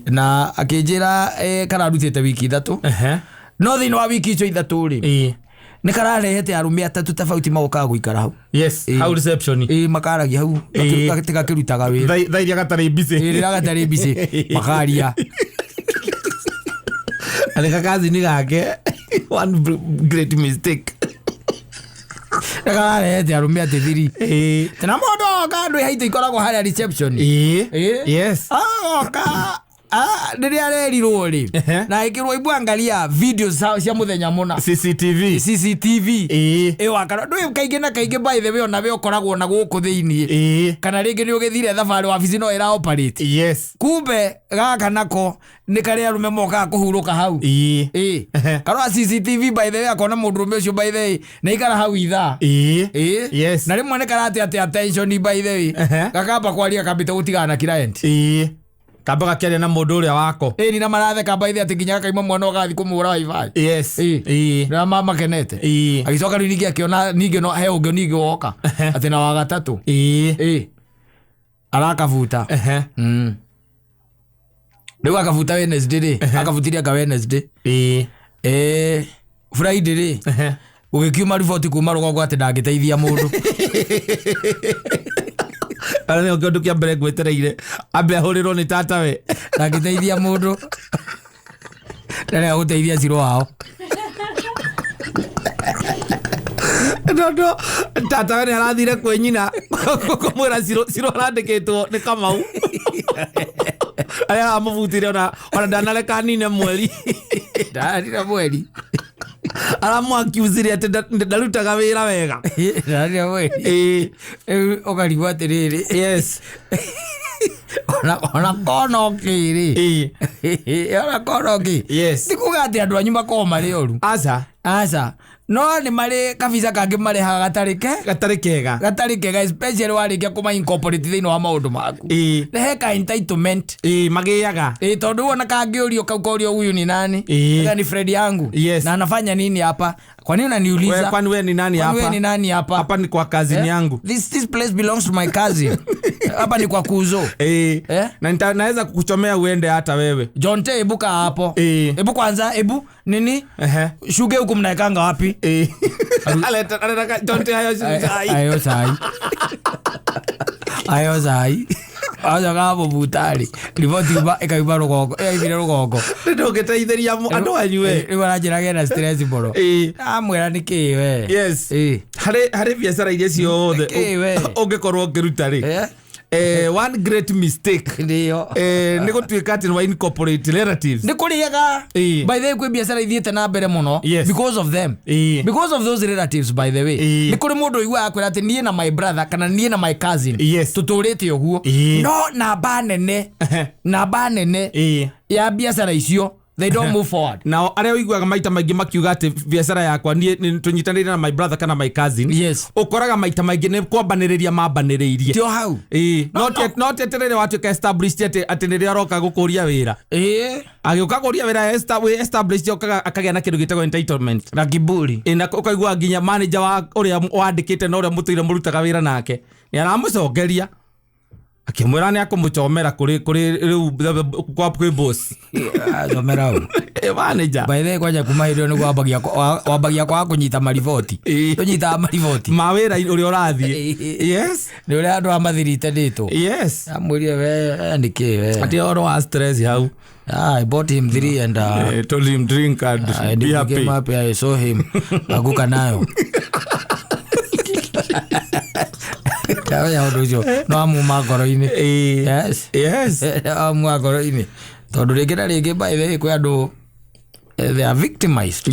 na akĩnjĩra kararutĩte wiki 3 no thĩinĩ wa wiki icio 3 rĩ nĩ kararehete arũme 3 tofauti magokaga gũikara hau hau reception makaragia hau gakĩrutaga wĩra thaa iria gatarĩ busy makaria alika kazi ni gake one great mistake Nakarehete arũme atĩ 3 tena mũndũ oka andũ haitũ ikoragwo harĩa reception yes oka ndiria rerirwo ri na ikirwo ibu angalia videos cia muthenya muna CCTV wakana ndu kaingi na kaingi by the way ona we ukoragwo na guku thiini kana ringi ni ugithire thabari wabici no ira operate kumbe gaka nako ni kare arume moka kuhuruka hau karwa CCTV by the way akona mundurume ucio by the way na ikara hau itha na rimwe ne karate attention by the way gakamba kwaria kabita gutigana client kamba gakiaria na mundu uria wako ni na marathe kamba ithe ati nginya kaima mwana ugathi kumura wifi na mama kenete agicoka ringi akiona ningi no he ungi ningi woka ati na wa gatatu arakavuta Leo akavuta Wednesday akavutiria ka Wednesday Friday ugikiuma riboti kuma rugongo ati ndangiteithia mundu arane ogondo kia mbere gwetereire ambe ahuriro ni tata we ndangiteithia mundu ndare aguteithia ciro wao no tata we arathire kwe nyina kumwira ciro arandikitwo ni Kamau aya amuvutire ona ndanareka nine mweri ndarira mweri aramu accuse ati ndarutaga wira wega ndarira mweri okarigwa atiriri ona konoki ona konoki ndikuga ati andu anyu makoma ri oru aca no ni mari kabisa kangi mari ha gatari kega especially warikia kuma incorporate thino wa maundu maku ni heka entitlement magiaga tondu wona kangi urio kaukorio huyu ni nani ni friend yangu na anafanya nini hapa kwa nini unaniuliza kwani wewe ni nani hapa hapa ni kwa cousin yangu this place belongs to my cousin hapa ni kwa kuzo na naweza kukuchomea uende hata wewe John T ebuka hapo ebu kwanza nini shuge huko mnaekanga wapi aleta John T ayo sai aja gabo butari riboti ba ekaiba rugongo ibire rugongo ndogeteithiria andu anyue ibarajiraga na stress boro amwera nikiwe hari biacara iria ciothe ungikorwo ngiruta ri one great mistake ndio ni gutuika ati wa incorporate relatives ni kuriaga by the way kwi biacara ithiete na mbere muno because of them because of those relatives by the way ni kuri mundu igwa akwira ati nie na my brother kana nie na my cousin tuturite uguo no namba nene ya biacara icio they don't move forward now aria uiguaga maita maingi makiuga ati biacara yakwa ni tunyitanire na my brother kana my cousin ukoraga maita maingi ni kwambaniriria mambaniriirie tio hau not eterere watu established ati niria aroka gukuria wira agiuka kuria wira established akagea na kindu gitagwo entitlement na kiburi na ukaigua nginya manager wa uria wandikite na uria mutuire murutaga wira nake ni aramucogeria akimwira ni akumuchomera kuri kwa boss zomera manager by the way kwaja kumairio ni wabagia kwa kunyita marivoti tunyita marivoti mawira uri urathie ni uri andu amathirite ndito amwirie we andike we ati oro wa stress hau I bought him 3 and told him drink and be happy came up I saw him aguka nayo ya odojo no amu magoro-ini amu magoro-ini tondu ringi na ringi by the way kwi andu they are victimized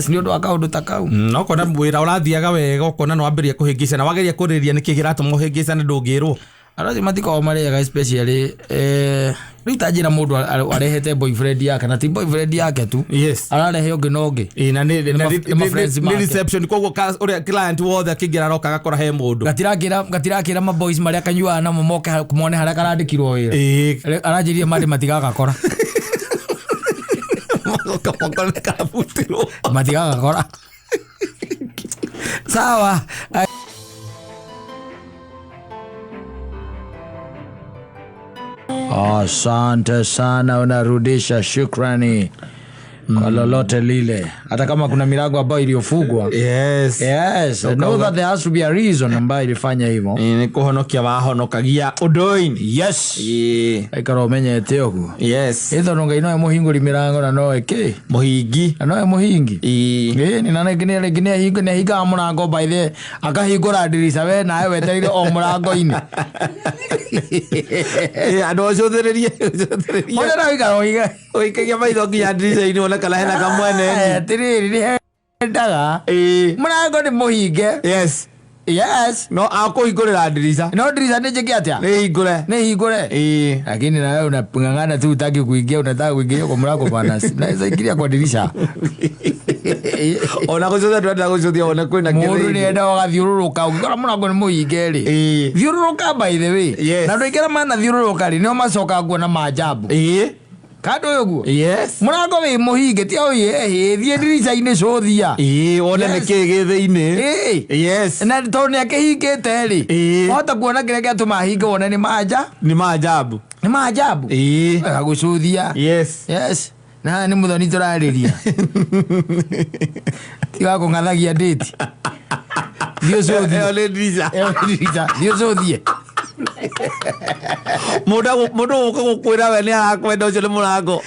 ni undu wa kaundu ta kau no kona wira urathiaga wega ukona no ambiria kuhingicana wageria kuriria niki giratuma uhingicane ndungirwo arazi matiko marega especially ritajira mundu arehete boyfriend yake kana ti boyfriend yake tu ararehe ungi no ungi na ni reception koguo uria client wothe akigira roka gakora he mundu gatirakira ma boys maria kanyua na momoke kumone haria karandikirwo wira arajirie mari matigaga kora matigaga kora sawa. Asante sana, unarudisha shukrani kwa lolote lile. hata kama kuna milango ambayo iliyofungwa. Yes. Know that there has to be a reason ambayo ilifanya hivyo. Ni kuhonokia wahonokagia undoini. Yes. Aikara umenyete oguo. Yes. Etho ngai no muhinguri milango na no eke muhingi na no muhingi. Ni nana ngine hingo ne higa murango by the akahingura dirisha we nawe wetereire o murango ini. Ando cothererie Mwana na ikara oiga oikagia maitho nginya dirisha ini ona kana hena kamwene. Tiriri ni hendaga. Murango ni muhinge. Yes. No akuhingurira dirisha. No dirisha ni njike atia? Ni hingure. Lakini na wewe unapingangana tu utaki kuingia, unataka kuingia kwa mlango bana. Naweza ingia kwa dirisha. Ona kuzoza tuenda kuzodia ona kwenda kile. Mundu ni enda wagathiururuka ukikora mlango ni muhinge ri. Thiururuka by the way. Na ndio ikira mana thiururuka ri nio macoka kuona maajabu. Kado yoguo. Murango wi muhinge ti oye thie dirisha ine cothia. Wona ne kigetheine. Na to ne akihingite ri. Hota kuona kile kia tumahinga wona ni maajabu. Ni maajabu. Agucuthia. Yes. Na ni muthoni turariria. Tiga kungathagia date. Dio cothia. Ole dirisha. Dio cothia. Mudu gukwira we ni arakwenda ucio ni murango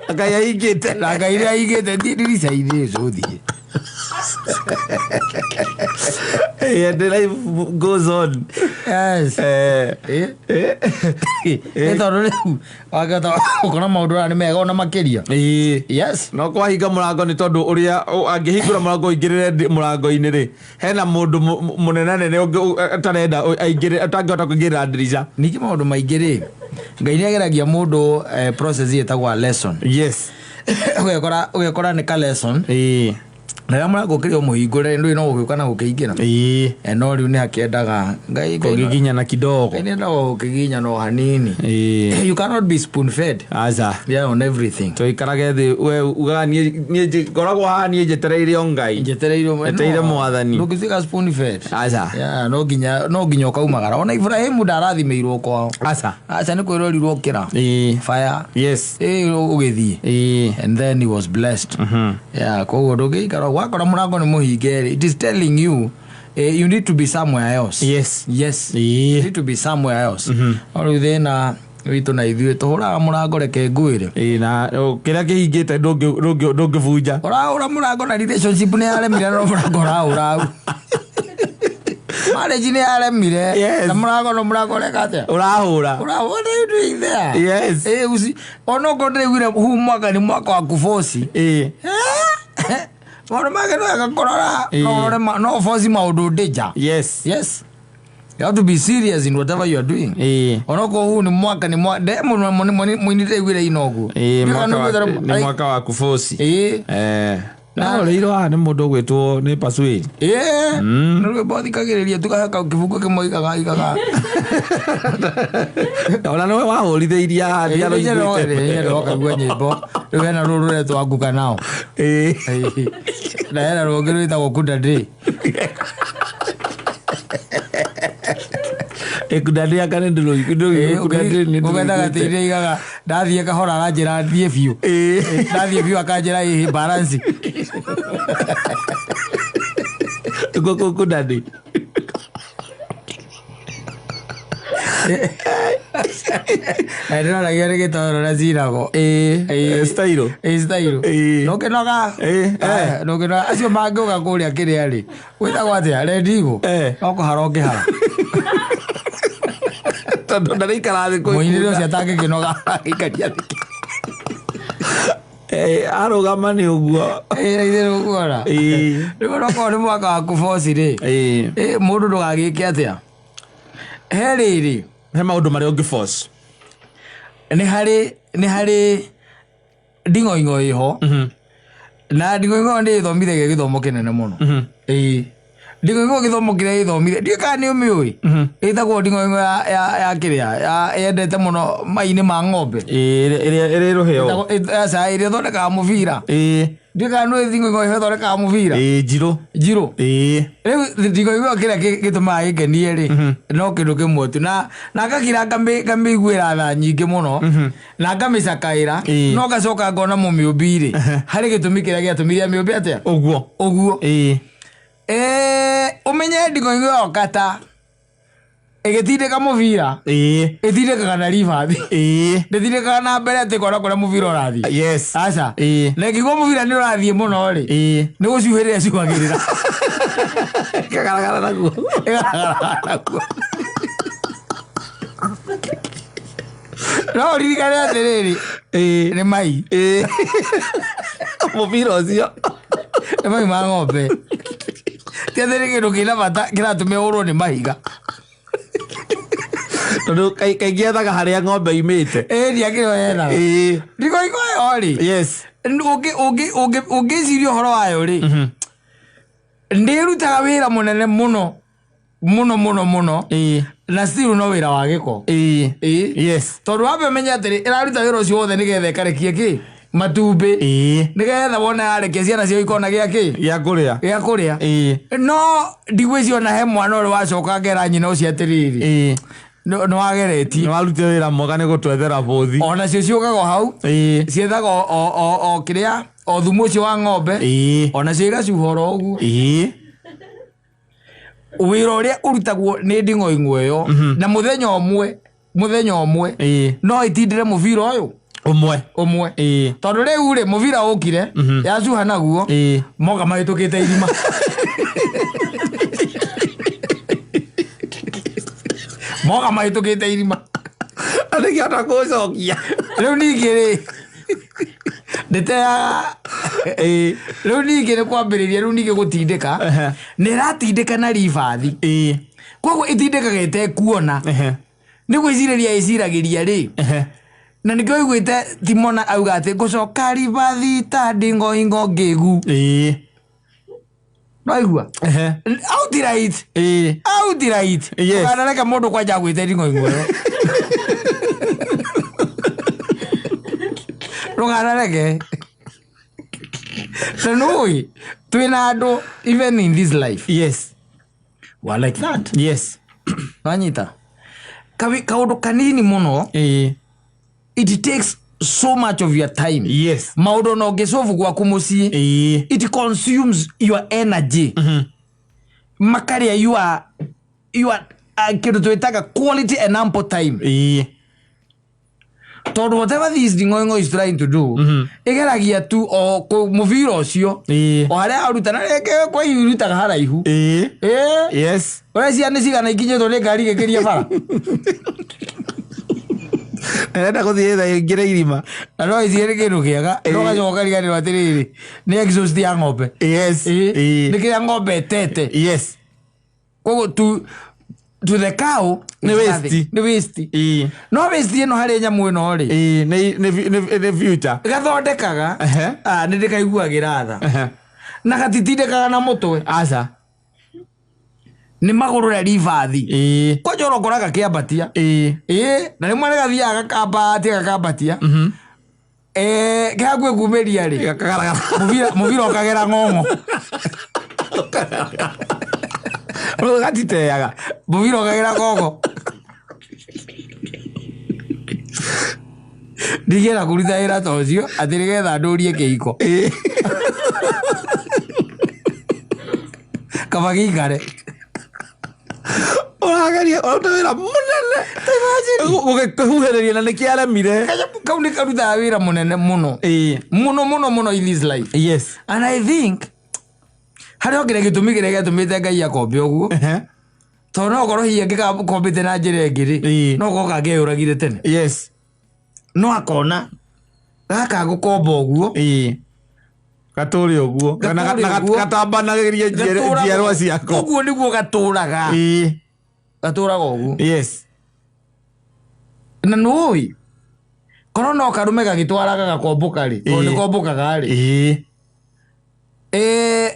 akai aingite na ngai aingite dirisha ine cothie. The life goes on. Yes. Ethoro riu wagata ukona maundu ra ni mega ona makiria. Yes. No kwa hinga murango ni tondu uria angihingura murango ingirire murango ini ri hena mundu munene nene atarenda aingire atangihota kuingirira dirisha. Niki maundu maingiri ngai ni ageragia mundu process yetagwa lesson. Ugekora ni ka lesson. Na murango kirio muhingure ndu no ugiuka na gukiingira. No riu ni akiendaga ngai kugiginya na kidogo. Ni ndo kugiginya no hanini. You cannot be spoon fed. On everything. To ikarage thi we uga ni ngoragwo ha ni njetereire ongai. Njetereire mwathani. Ndugizika spoon fed. No ginya ukaumagara. Ona Ibrahimu ndarathimirwo kwao. Ni kwirorirwo kira. Fire. Ugithie. And then he was blessed. Koguo ndugikara wakora murango ni muhinge. It is telling you you need to be somewhere else. You need to be somewhere else. Ori thina witu na ithuĩ tuhuraga murango reke ngwire. Na kiria kihingite ndungivunja. Ura murango na relationship ni yaremire no murango ura. Marriage ni yaremire na murango reka atia urahura. What are you doing there? Usi ono gonde gwire hu mwaka ni mwaka wa kufosi. Mwana mageno akakorora no force maundu deja. Yes. You have to be serious in whatever you are doing. Onoko huu ni mwaka demo mwinite gwire inogu. Mwaka wa kufosi. Na leiro ni mundu gwitwo ni Pasweli. Nurwe bothi kagiriria tukahaka kifungo kimwe igaga. Ona no wahoritheiria ndiaro igwite. Ndio kagwa nyimbo. Rwe na ruru retu aguka nao. Na era rogero ita gukunda ndi. Ekudadia kana ndiro ukenda gatiria igaga ndathie kahora aranjira thie biu. Ndathie biu akanjira ii balance. Kudadi. Era la guerra que todo la zirago. Estairo. No que no ga. No que no asio mago ga kuria kiria ri. Wita gwate redigo. No ko haro ke hara. Tondu ndarikara thi ko. Muiniro cia take ke no ga ikaria. Arugama ni uguo. Ithero uguora. Rigo no ko ni mwaka wa kufosi ri. Mundu ndugagike atia. Heriri he maundu mari ungiforce. Ni hari ndingo iho. Na ndingo ndi thomithage githomo kinene muno. Ndingo githomo kire ithomire. Ndika ni umiui. Itagwo ndingo ya kiria ya endete muno maini ma ng'ombe. Iri ruheo. Asa iri thondeka mubira. ndika no thingo thoreka mubira njiro riu thingo igwa kira gituma igenie ri no kindu kimwe tu na ngakira ngamiguira tha nyingi muno na ngamicakaira no gacoka ngona mumiumbi ri hari gitumi kiria giatumiria miumbi atia uguo umenye ndingo igwa okata egitindika mubira itindikaga na ribathi ndithindikaga na mbere ati kora kora mubira urathi aca na ngigwo mubira ni urathie muno ri ni gucuhirira cikwagirira kagaragara naguo no ririkane atiriri ni mai mubira ucio ni mai ma ng'ombe tiathiri kindu kina bata kiratumia urwo ni mahiga tondu kaingĩ ethaga harĩa ng'ombe imĩte ndiakĩrwo ethaga ndiko ikoyo rĩ ũngĩciria ũhoro wayo rĩ ndĩrutaga wĩra mũnene mũno na still no wĩra wa gĩko tondũ wambe ũmenye atĩrĩ ĩraruta wĩra ũcio wothe nĩgetha ĩkarekie matumbĩ nĩgetha wona yarekia ciana cio ikona gĩa kũrĩa no ndigwĩcio na he mwana ũrĩ wacoka ngera nyina ũcio atĩrĩrĩ no wageretie no arute wĩra mwega nĩ gũtwethera bũthi ona cio ciũkaga hau ciethaga o kĩrĩa o thumu ũcio wa ng'ombe ona cio igacuha oro ũguo wĩra ũrĩa ũrutagwo nĩ nding'o ing'o ĩyo na mũthenya ũmwe no ĩtindĩre mũbira ũyũ ũmwe tondũ rĩu rĩ mũbira ũkire yacuha naguo moka mahĩtũkĩte irima anĩkĩhota kũcokia rĩu ningĩ rĩ ndĩteaga rĩu ningĩ nĩ kwambĩrĩria rĩu ningĩ gũtindĩka nĩ ĩratindĩka na ribathi koguo ĩtindĩkaga ĩtekuona nĩ gwĩcirĩria ĩciragĩria rĩ na nĩkĩo iguĩte Timona auga atĩ ngũcoka ribathi ta ndingo ingo ngĩgu Naigua outright kana mũndũ kwanja gwĩte ndingo ingo ĩyo rũgarareke Sanoi twina andũ even in this life were like that wanyita kaũndũ kanini mũno it takes so much of your time maũndũ no ngĩcovu gwaku mũciĩ it consumes your energy makaria you are kĩndũ twĩtaga quality and ample time tondũ whatever this nding'oing'o is trying to do ĩgeragia tu o mũbira ũcio o harĩa aruta na rĩngĩ kwa ihu irutaga haraihu ũrĩa ciana cigana ikinyĩtwo nĩ ngari gĩkĩria bara nenda gũthiĩ tha ingĩre irima na no iciĩrĩ kĩndũ kĩega no gacoka riganĩrwo atĩrĩrĩ nĩ exhaust ya ng'ombe nĩ kĩrĩa ng'ombe etete koguo to the cow nĩ waste no waste ĩno harĩ nyamũ ĩno rĩ nĩ future gathondekaga nĩ ndĩkaiguagĩra tha na gatitindĩkaga na mũtwe aca nĩ magũrũ rĩa ribathi kwanja ũrokoraga kĩambatia na rĩmwe nĩ gathiaga gakambatia kĩhakuĩ kumĩria rĩ mũbira ũkagera ng'ong'o gatiteaga mũbira ũkagera ng'ong'o ndigĩra kũruta wĩra ta ũcio atĩ nĩgetha ndũrie kĩhiko kaba gĩikare ũrageria ũruta wĩra mũnene gũgĩkũhuhĩrĩria na nĩkĩaremire kau nĩ karutaga wĩra mũnene mũno in this life and I think harĩ o kĩrĩa gĩtũmi kĩrĩa gĩatũmĩte Ngai akombe ũguo tondũ no gũkorwo hihi angĩkombĩte na njĩra ĩngĩ rĩ no gũkorwo kangĩyũragire tene no akona gaka gũkomba ũguo gatũre ũguo kana gatambanagĩria njiarwa ciako ũguo nĩguo gatũraga ũguo na nũĩ korwo no karũme gagĩtwaraga gakombũka rĩ tondũ nĩ kombũkaga rĩ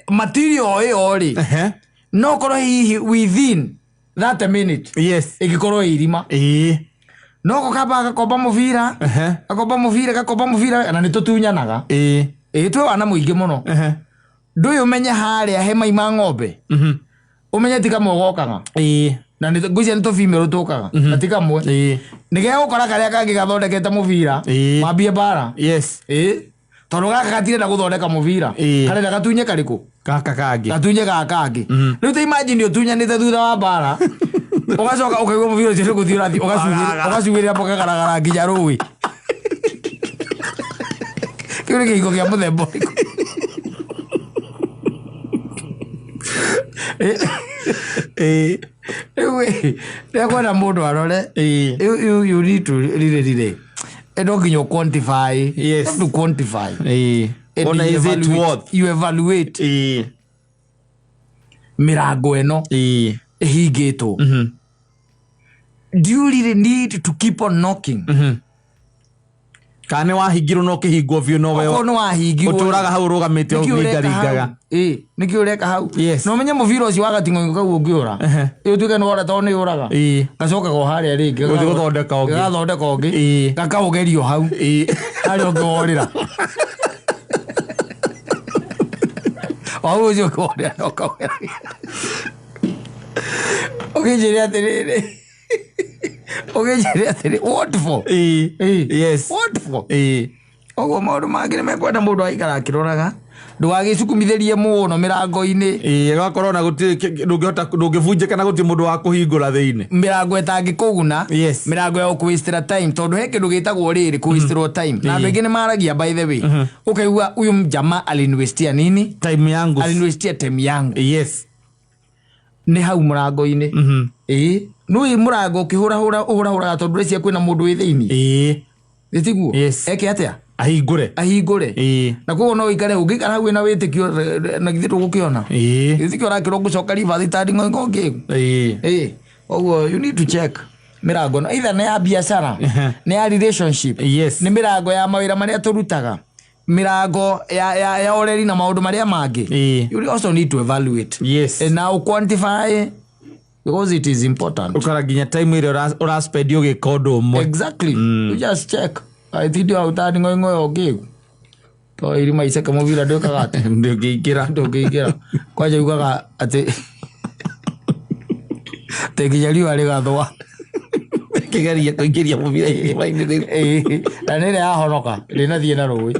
material ĩyo rĩ no korwo hihi within that minute ĩngĩkorwo irima no gũkamba gakomba mũbira gakomba mũbira na nĩ tũtunyanaga twe wana muingi muno nduyu umenye haria he maima ng'ombe umenye tika mogokaga na ni ngucia nito female tukaga atika mwe nige gukora karia kangi gathondekete muvira mambie bara tondu gaka gatire na guthondeka muvira kare na gatunye kariku gatunye kangi riu te imagine utunyanite thutha wa bara ugacoka ukaigua muvira ucio guthii urathi ugacugirira mboka garagara nginya rũĩ kiu ni kihingo kia muthemba ũrĩkũ rä kwenda må ndå arore you need to really no nginya quantify to quantify you evaluate mirango eno ihingitwo do you really need to keep on knocking kana wahingirwo no kihingwo biũ no we no wahingirwo uturaga hau rugamite ũngĩringaringaga nĩkĩ ũreka hau no menye mũbira ũcio wagating'o kau ũngĩũra ũtuĩke nĩ wora tondũ nĩ ũraga gacokaga o harĩa rĩngĩ gathondeka ũngĩ gakaũgerio hau harĩa ũngĩworĩra wau ũcio ũkĩworĩra no kaũgera ũkĩnjĩre atĩrĩrĩ what for what for oguo maũndũ mangĩ nĩ mekwenda mũndũ agaikara akĩroraga ndũgagĩcukumithirie mũno mĩrango-inĩ ĩgakorwo na ndũngĩbunjĩka na gũtirĩ mũndũ wa kũhingũra thĩinĩ mĩrango ĩtangĩkũguna mĩrango ya gũkũwĩstĩra time tondũ he kĩndũ gĩtagwo rĩrĩ kũwĩstĩrwo time na andũ aingĩ nĩ maragia by the way ũkaigua huyu mjama alinwestia nini time yangu alinwestia time yangu nĩ hau mũrango-inĩ nũĩ mũrango ũkĩhũrahũraga tondũ rĩcia kwĩna mũndũ wĩ thĩinĩ ĩtiguo eke atĩa ahingũre na koguo no ũikare ũngĩikara hau wĩna wĩtĩkio na githĩ ndũgũkĩona gĩthikio ũrakĩrwo gũcoka ribathi ta nding'oing'o ngĩgu ũguo you need to check mĩrango no either nĩ ya biacara nĩ ya relationship nĩ mĩrango ya mawĩra marĩa tũrutaga mĩrango ya oreri na maũndũ marĩa mangĩ you also need to evaluate and now quantify because it is important ukara nginya time ile uraspend ugika ũndũ ũmwe exactly you just check I think you out and going okay to iri maisha kama vile ndio kagate ndũngĩingĩra kwaje ugaga ati tekijaliwa ale gathwa kigeria kuingiria mubira ile maini na nile ahonoka rina thie na rũĩ